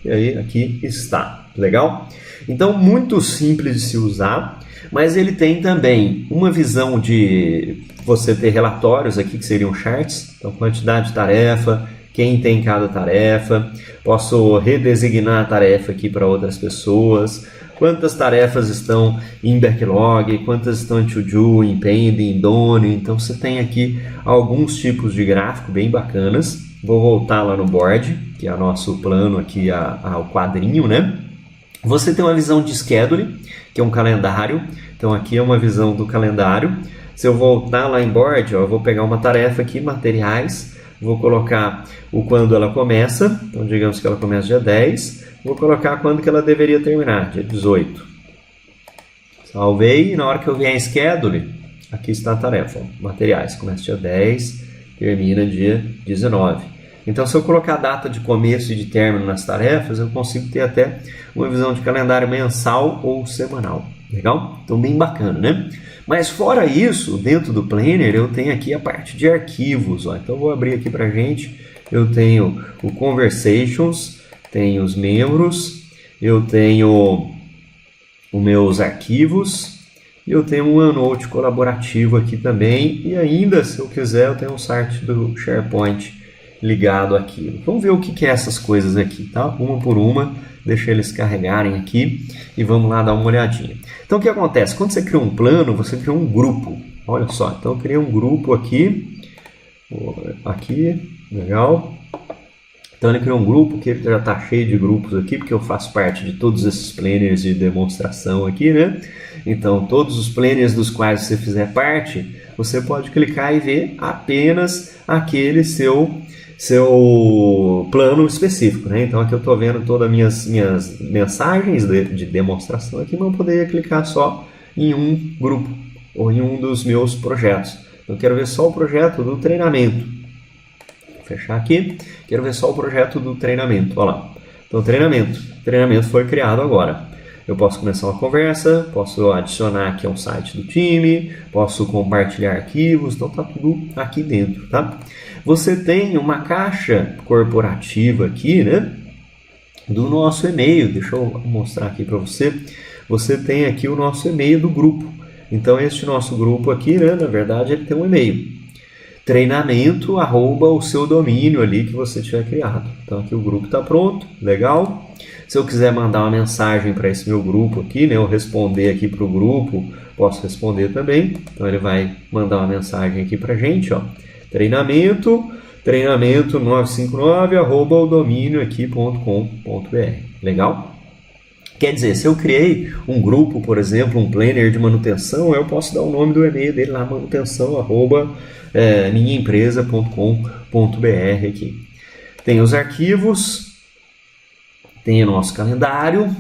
E aí aqui está. Legal? Então muito simples de se usar, mas ele tem também uma visão de você ter relatórios aqui que seriam charts. Então quantidade de tarefa, quem tem cada tarefa. Posso redesignar a tarefa aqui para outras pessoas. Quantas tarefas estão em backlog, quantas estão em to-do, em pending, em done. Então você tem aqui alguns tipos de gráfico bem bacanas. Vou voltar lá no board, que é o nosso plano aqui, ao quadrinho, né? Você tem uma visão de schedule, que é um calendário. Então aqui é uma visão do calendário. Se eu voltar lá em Board, ó, eu vou pegar uma tarefa aqui, materiais, vou colocar o quando ela começa, então digamos que ela começa dia 10, vou colocar quando que ela deveria terminar, dia 18. Salvei, e na hora que eu vier em Schedule, aqui está a tarefa, ó, materiais, começa dia 10, termina dia 19. Então, se eu colocar a data de começo e de término nas tarefas, eu consigo ter até uma visão de calendário mensal ou semanal. Legal? Então, bem bacana, né? Mas fora isso, dentro do Planner, eu tenho aqui a parte de arquivos. Ó. Então, eu vou abrir aqui para a gente. Eu tenho o Conversations, tenho os membros, eu tenho os meus arquivos, e eu tenho um OneNote colaborativo aqui também. E ainda, se eu quiser, eu tenho um site do SharePoint ligado aqui. Vamos ver o que é essas coisas aqui, tá? Uma por uma, deixa eles carregarem aqui e vamos lá dar uma olhadinha. Então o que acontece? Quando você cria um plano, você cria um grupo. Olha só, então eu criei um grupo aqui, legal. Então ele criou um grupo que já está cheio de grupos aqui, porque eu faço parte de todos esses planners de demonstração aqui, né? Então todos os planners dos quais você fizer parte, você pode clicar e ver apenas aquele seu plano específico, né? Então aqui eu estou vendo todas as minhas mensagens de demonstração aqui, mas eu poderia clicar só em um grupo ou em um dos meus projetos. Eu quero ver só o projeto do treinamento. Vou fechar aqui. Quero ver só o projeto do treinamento. Olha lá. Então treinamento foi criado agora. Eu posso começar uma conversa, posso adicionar aqui ao site do time, posso compartilhar arquivos, então está tudo aqui dentro, tá? Você tem uma caixa corporativa aqui, né? Do nosso e-mail, deixa eu mostrar aqui para você. Você tem aqui o nosso e-mail do grupo. Então este nosso grupo aqui, né? Na verdade ele tem um e-mail. Treinamento, @ o seu domínio ali que você tiver criado. Então aqui o grupo está pronto, legal. Se eu quiser mandar uma mensagem para esse meu grupo aqui, né, eu responder aqui para o grupo, posso responder também. Então ele vai mandar uma mensagem aqui para a gente, ó. Treinamento 959 @ o domínio aqui.com.br. Legal? Quer dizer, se eu criei um grupo, por exemplo, um planner de manutenção, eu posso dar o nome do e-mail dele lá, manutenção @ minhaempresa.com.br aqui. Tem os arquivos, tem o nosso calendário,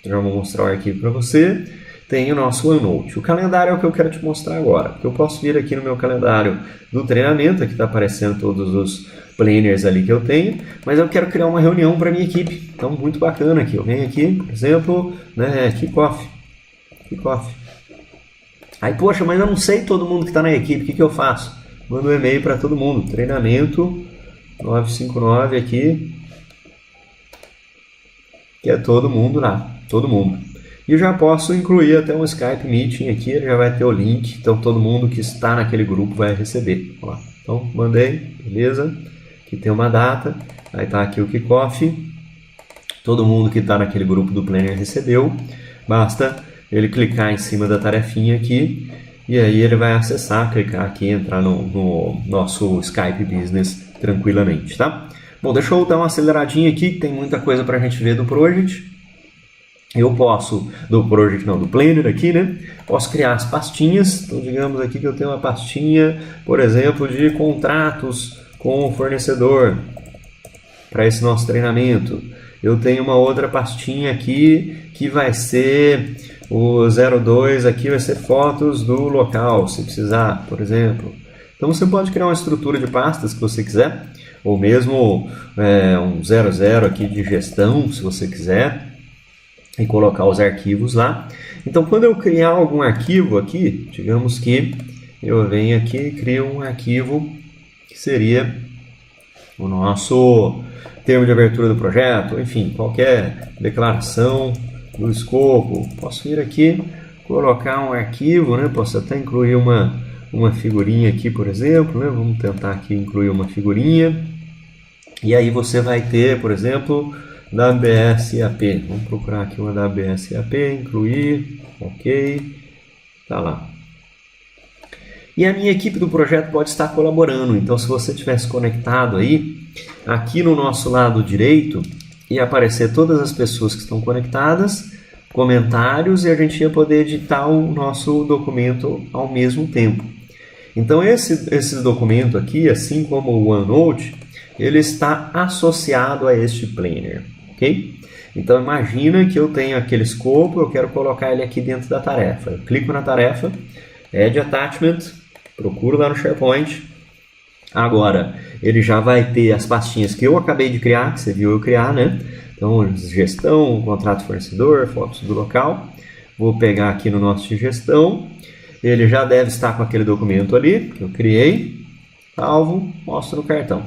já vou mostrar o arquivo para você, tem o nosso OneNote. O calendário é o que eu quero te mostrar agora. Eu posso vir aqui no meu calendário do treinamento, aqui está aparecendo todos os planners ali que eu tenho, mas eu quero criar uma reunião para minha equipe. Então, muito bacana aqui. Eu venho aqui, por exemplo, né, Kickoff. Aí, poxa, mas eu não sei todo mundo que está na equipe, o que eu faço? Mando um e-mail para todo mundo, treinamento 959 aqui, que é todo mundo lá, todo mundo. E eu já posso incluir até um Skype Meeting aqui, ele já vai ter o link, então todo mundo que está naquele grupo vai receber. Olha lá. Então, mandei, beleza? Aqui tem uma data, aí está aqui o kickoff, todo mundo que está naquele grupo do Planner recebeu, basta ele clicar em cima da tarefinha aqui, e aí ele vai acessar, clicar aqui e entrar no nosso Skype Business tranquilamente, tá? Bom, deixa eu dar uma aceleradinha aqui, que tem muita coisa para a gente ver do Project. Eu posso, do Planner aqui, né? Posso criar as pastinhas. Então, digamos aqui que eu tenho uma pastinha, por exemplo, de contratos com o fornecedor para esse nosso treinamento. Eu tenho uma outra pastinha aqui que vai ser o 02, aqui vai ser fotos do local, se precisar, por exemplo. Então você pode criar uma estrutura de pastas que você quiser, ou mesmo um 00 aqui de gestão, se você quiser, e colocar os arquivos lá. Então quando eu criar algum arquivo aqui, digamos que eu venho aqui e crio um arquivo que seria o nosso termo de abertura do projeto, enfim, qualquer declaração do escopo. Posso vir aqui, colocar um arquivo, né? Posso até incluir uma figurinha aqui, por exemplo, né? Vamos tentar aqui incluir uma figurinha. E aí você vai ter, por exemplo, WSAP. Vamos procurar aqui uma WSAP, incluir, ok, tá lá. E a minha equipe do projeto pode estar colaborando. Então, se você tivesse conectado aí, aqui no nosso lado direito, ia aparecer todas as pessoas que estão conectadas. comentários e a gente ia poder editar o nosso documento ao mesmo tempo. Então esse documento aqui, assim como o OneNote, ele está associado a este planner, ok? Então imagina que eu tenho aquele escopo, eu quero colocar ele aqui dentro da tarefa. Eu clico na tarefa, Add Attachment, procuro lá no SharePoint. Agora ele já vai ter as pastinhas que eu acabei de criar, que você viu eu criar, né? Então gestão, contrato fornecedor, fotos do local. Vou pegar aqui no nosso de gestão. Ele já deve estar com aquele documento ali que eu criei. Salvo, mostro no cartão.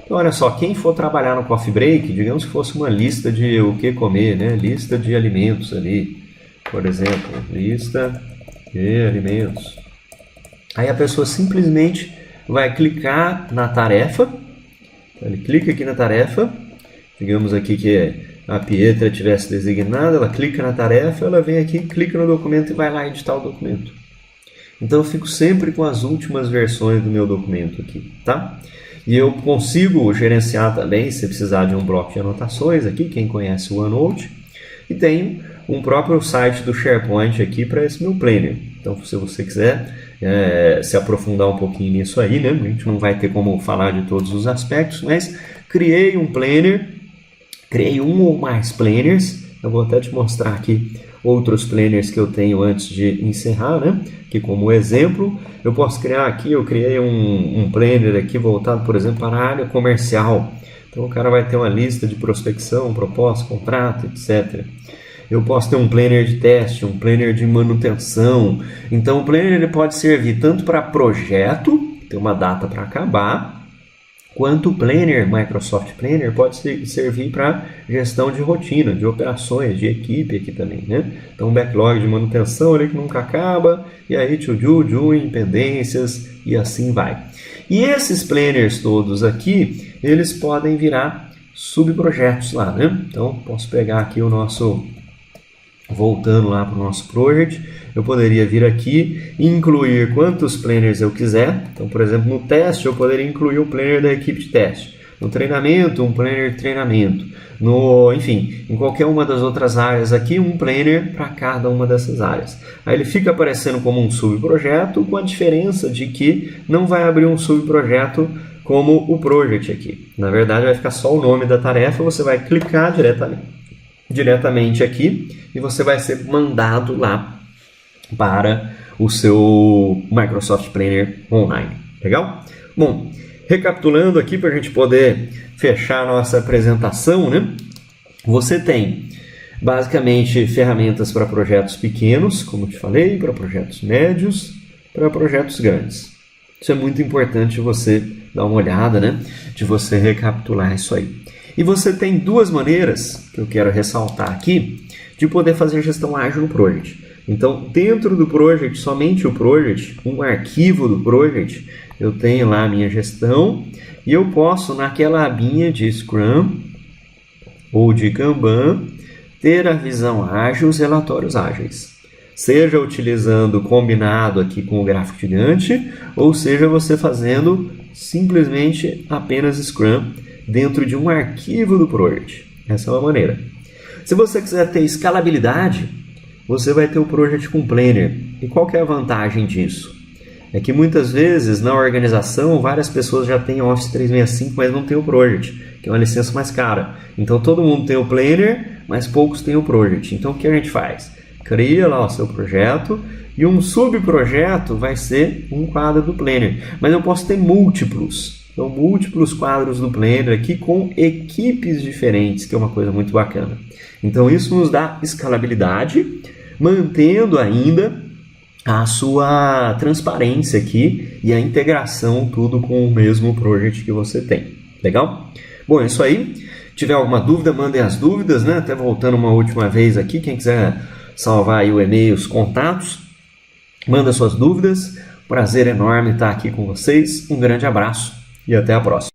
Então, olha só, quem for trabalhar no Coffee Break, digamos que fosse uma lista de o que comer, né? Lista de alimentos ali. Por exemplo, lista de alimentos. Aí a pessoa simplesmente vai clicar na tarefa. Ele clica aqui na tarefa. Digamos aqui que a Pietra tivesse designada, ela clica na tarefa, ela vem aqui, clica no documento e vai lá editar o documento. Então eu fico sempre com as últimas versões do meu documento aqui, tá? E eu consigo gerenciar também, se precisar de um bloco de anotações aqui, quem conhece o OneNote. E tenho um próprio site do SharePoint aqui para esse meu planner. Então se você quiser se aprofundar um pouquinho nisso aí, né? A gente não vai ter como falar de todos os aspectos, mas criei um planner. Criei um ou mais planners, eu vou até te mostrar aqui outros planners que eu tenho antes de encerrar, né? Que como exemplo, eu posso criar aqui, eu criei um planner aqui voltado, por exemplo, para a área comercial. Então o cara vai ter uma lista de prospecção, proposta, contrato, etc. Eu posso ter um planner de teste, um planner de manutenção. Então o planner ele pode servir tanto para projeto, ter uma data para acabar, quanto o Planner, Microsoft Planner, pode servir para gestão de rotina, de operações, de equipe aqui também, né? Então, um backlog de manutenção ali que nunca acaba, e aí to do, doing, pendências, e assim vai. E esses planners todos aqui, eles podem virar subprojetos lá, né? Então, posso pegar aqui o nosso... Voltando lá para o nosso project, eu poderia vir aqui e incluir quantos planners eu quiser. Então, por exemplo, no teste eu poderia incluir o planner da equipe de teste. No treinamento, um planner de treinamento. Enfim, em qualquer uma das outras áreas aqui, um planner para cada uma dessas áreas. Aí ele fica aparecendo como um subprojeto, com a diferença de que não vai abrir um subprojeto como o project aqui. Na verdade, vai ficar só o nome da tarefa, você vai clicar diretamente aqui e você vai ser mandado lá para o seu Microsoft Planner online. Legal? Bom, recapitulando aqui para a gente poder fechar a nossa apresentação, né? Você tem basicamente ferramentas para projetos pequenos, como eu te falei, para projetos médios, para projetos grandes. Isso é muito importante você dar uma olhada, né? De você recapitular isso aí. E você tem duas maneiras, que eu quero ressaltar aqui, de poder fazer gestão ágil no project. Então, dentro do project, somente o project, um arquivo do project, eu tenho lá a minha gestão e eu posso, naquela abinha de Scrum ou de Kanban, ter a visão ágil, os relatórios ágeis. Seja utilizando combinado aqui com o gráfico gigante, ou seja você fazendo simplesmente apenas Scrum, dentro de um arquivo do project. Essa é uma maneira. Se você quiser ter escalabilidade, você vai ter o project com planner. E qual que é a vantagem disso? É que muitas vezes na organização várias pessoas já têm Office 365, mas não tem o project, que é uma licença mais cara. Então todo mundo tem o planner, mas poucos têm o project. Então o que a gente faz? Cria lá o seu projeto e um subprojeto vai ser um quadro do planner. Mas eu posso ter múltiplos. Então, múltiplos quadros do Planner aqui com equipes diferentes, que é uma coisa muito bacana. Então, isso nos dá escalabilidade, mantendo ainda a sua transparência aqui e a integração tudo com o mesmo project que você tem. Legal? Bom, é isso aí. Se tiver alguma dúvida, mandem as dúvidas, né? Até voltando uma última vez aqui, quem quiser salvar aí o e-mail, os contatos, manda suas dúvidas. Prazer enorme estar aqui com vocês. Um grande abraço. E até a próxima.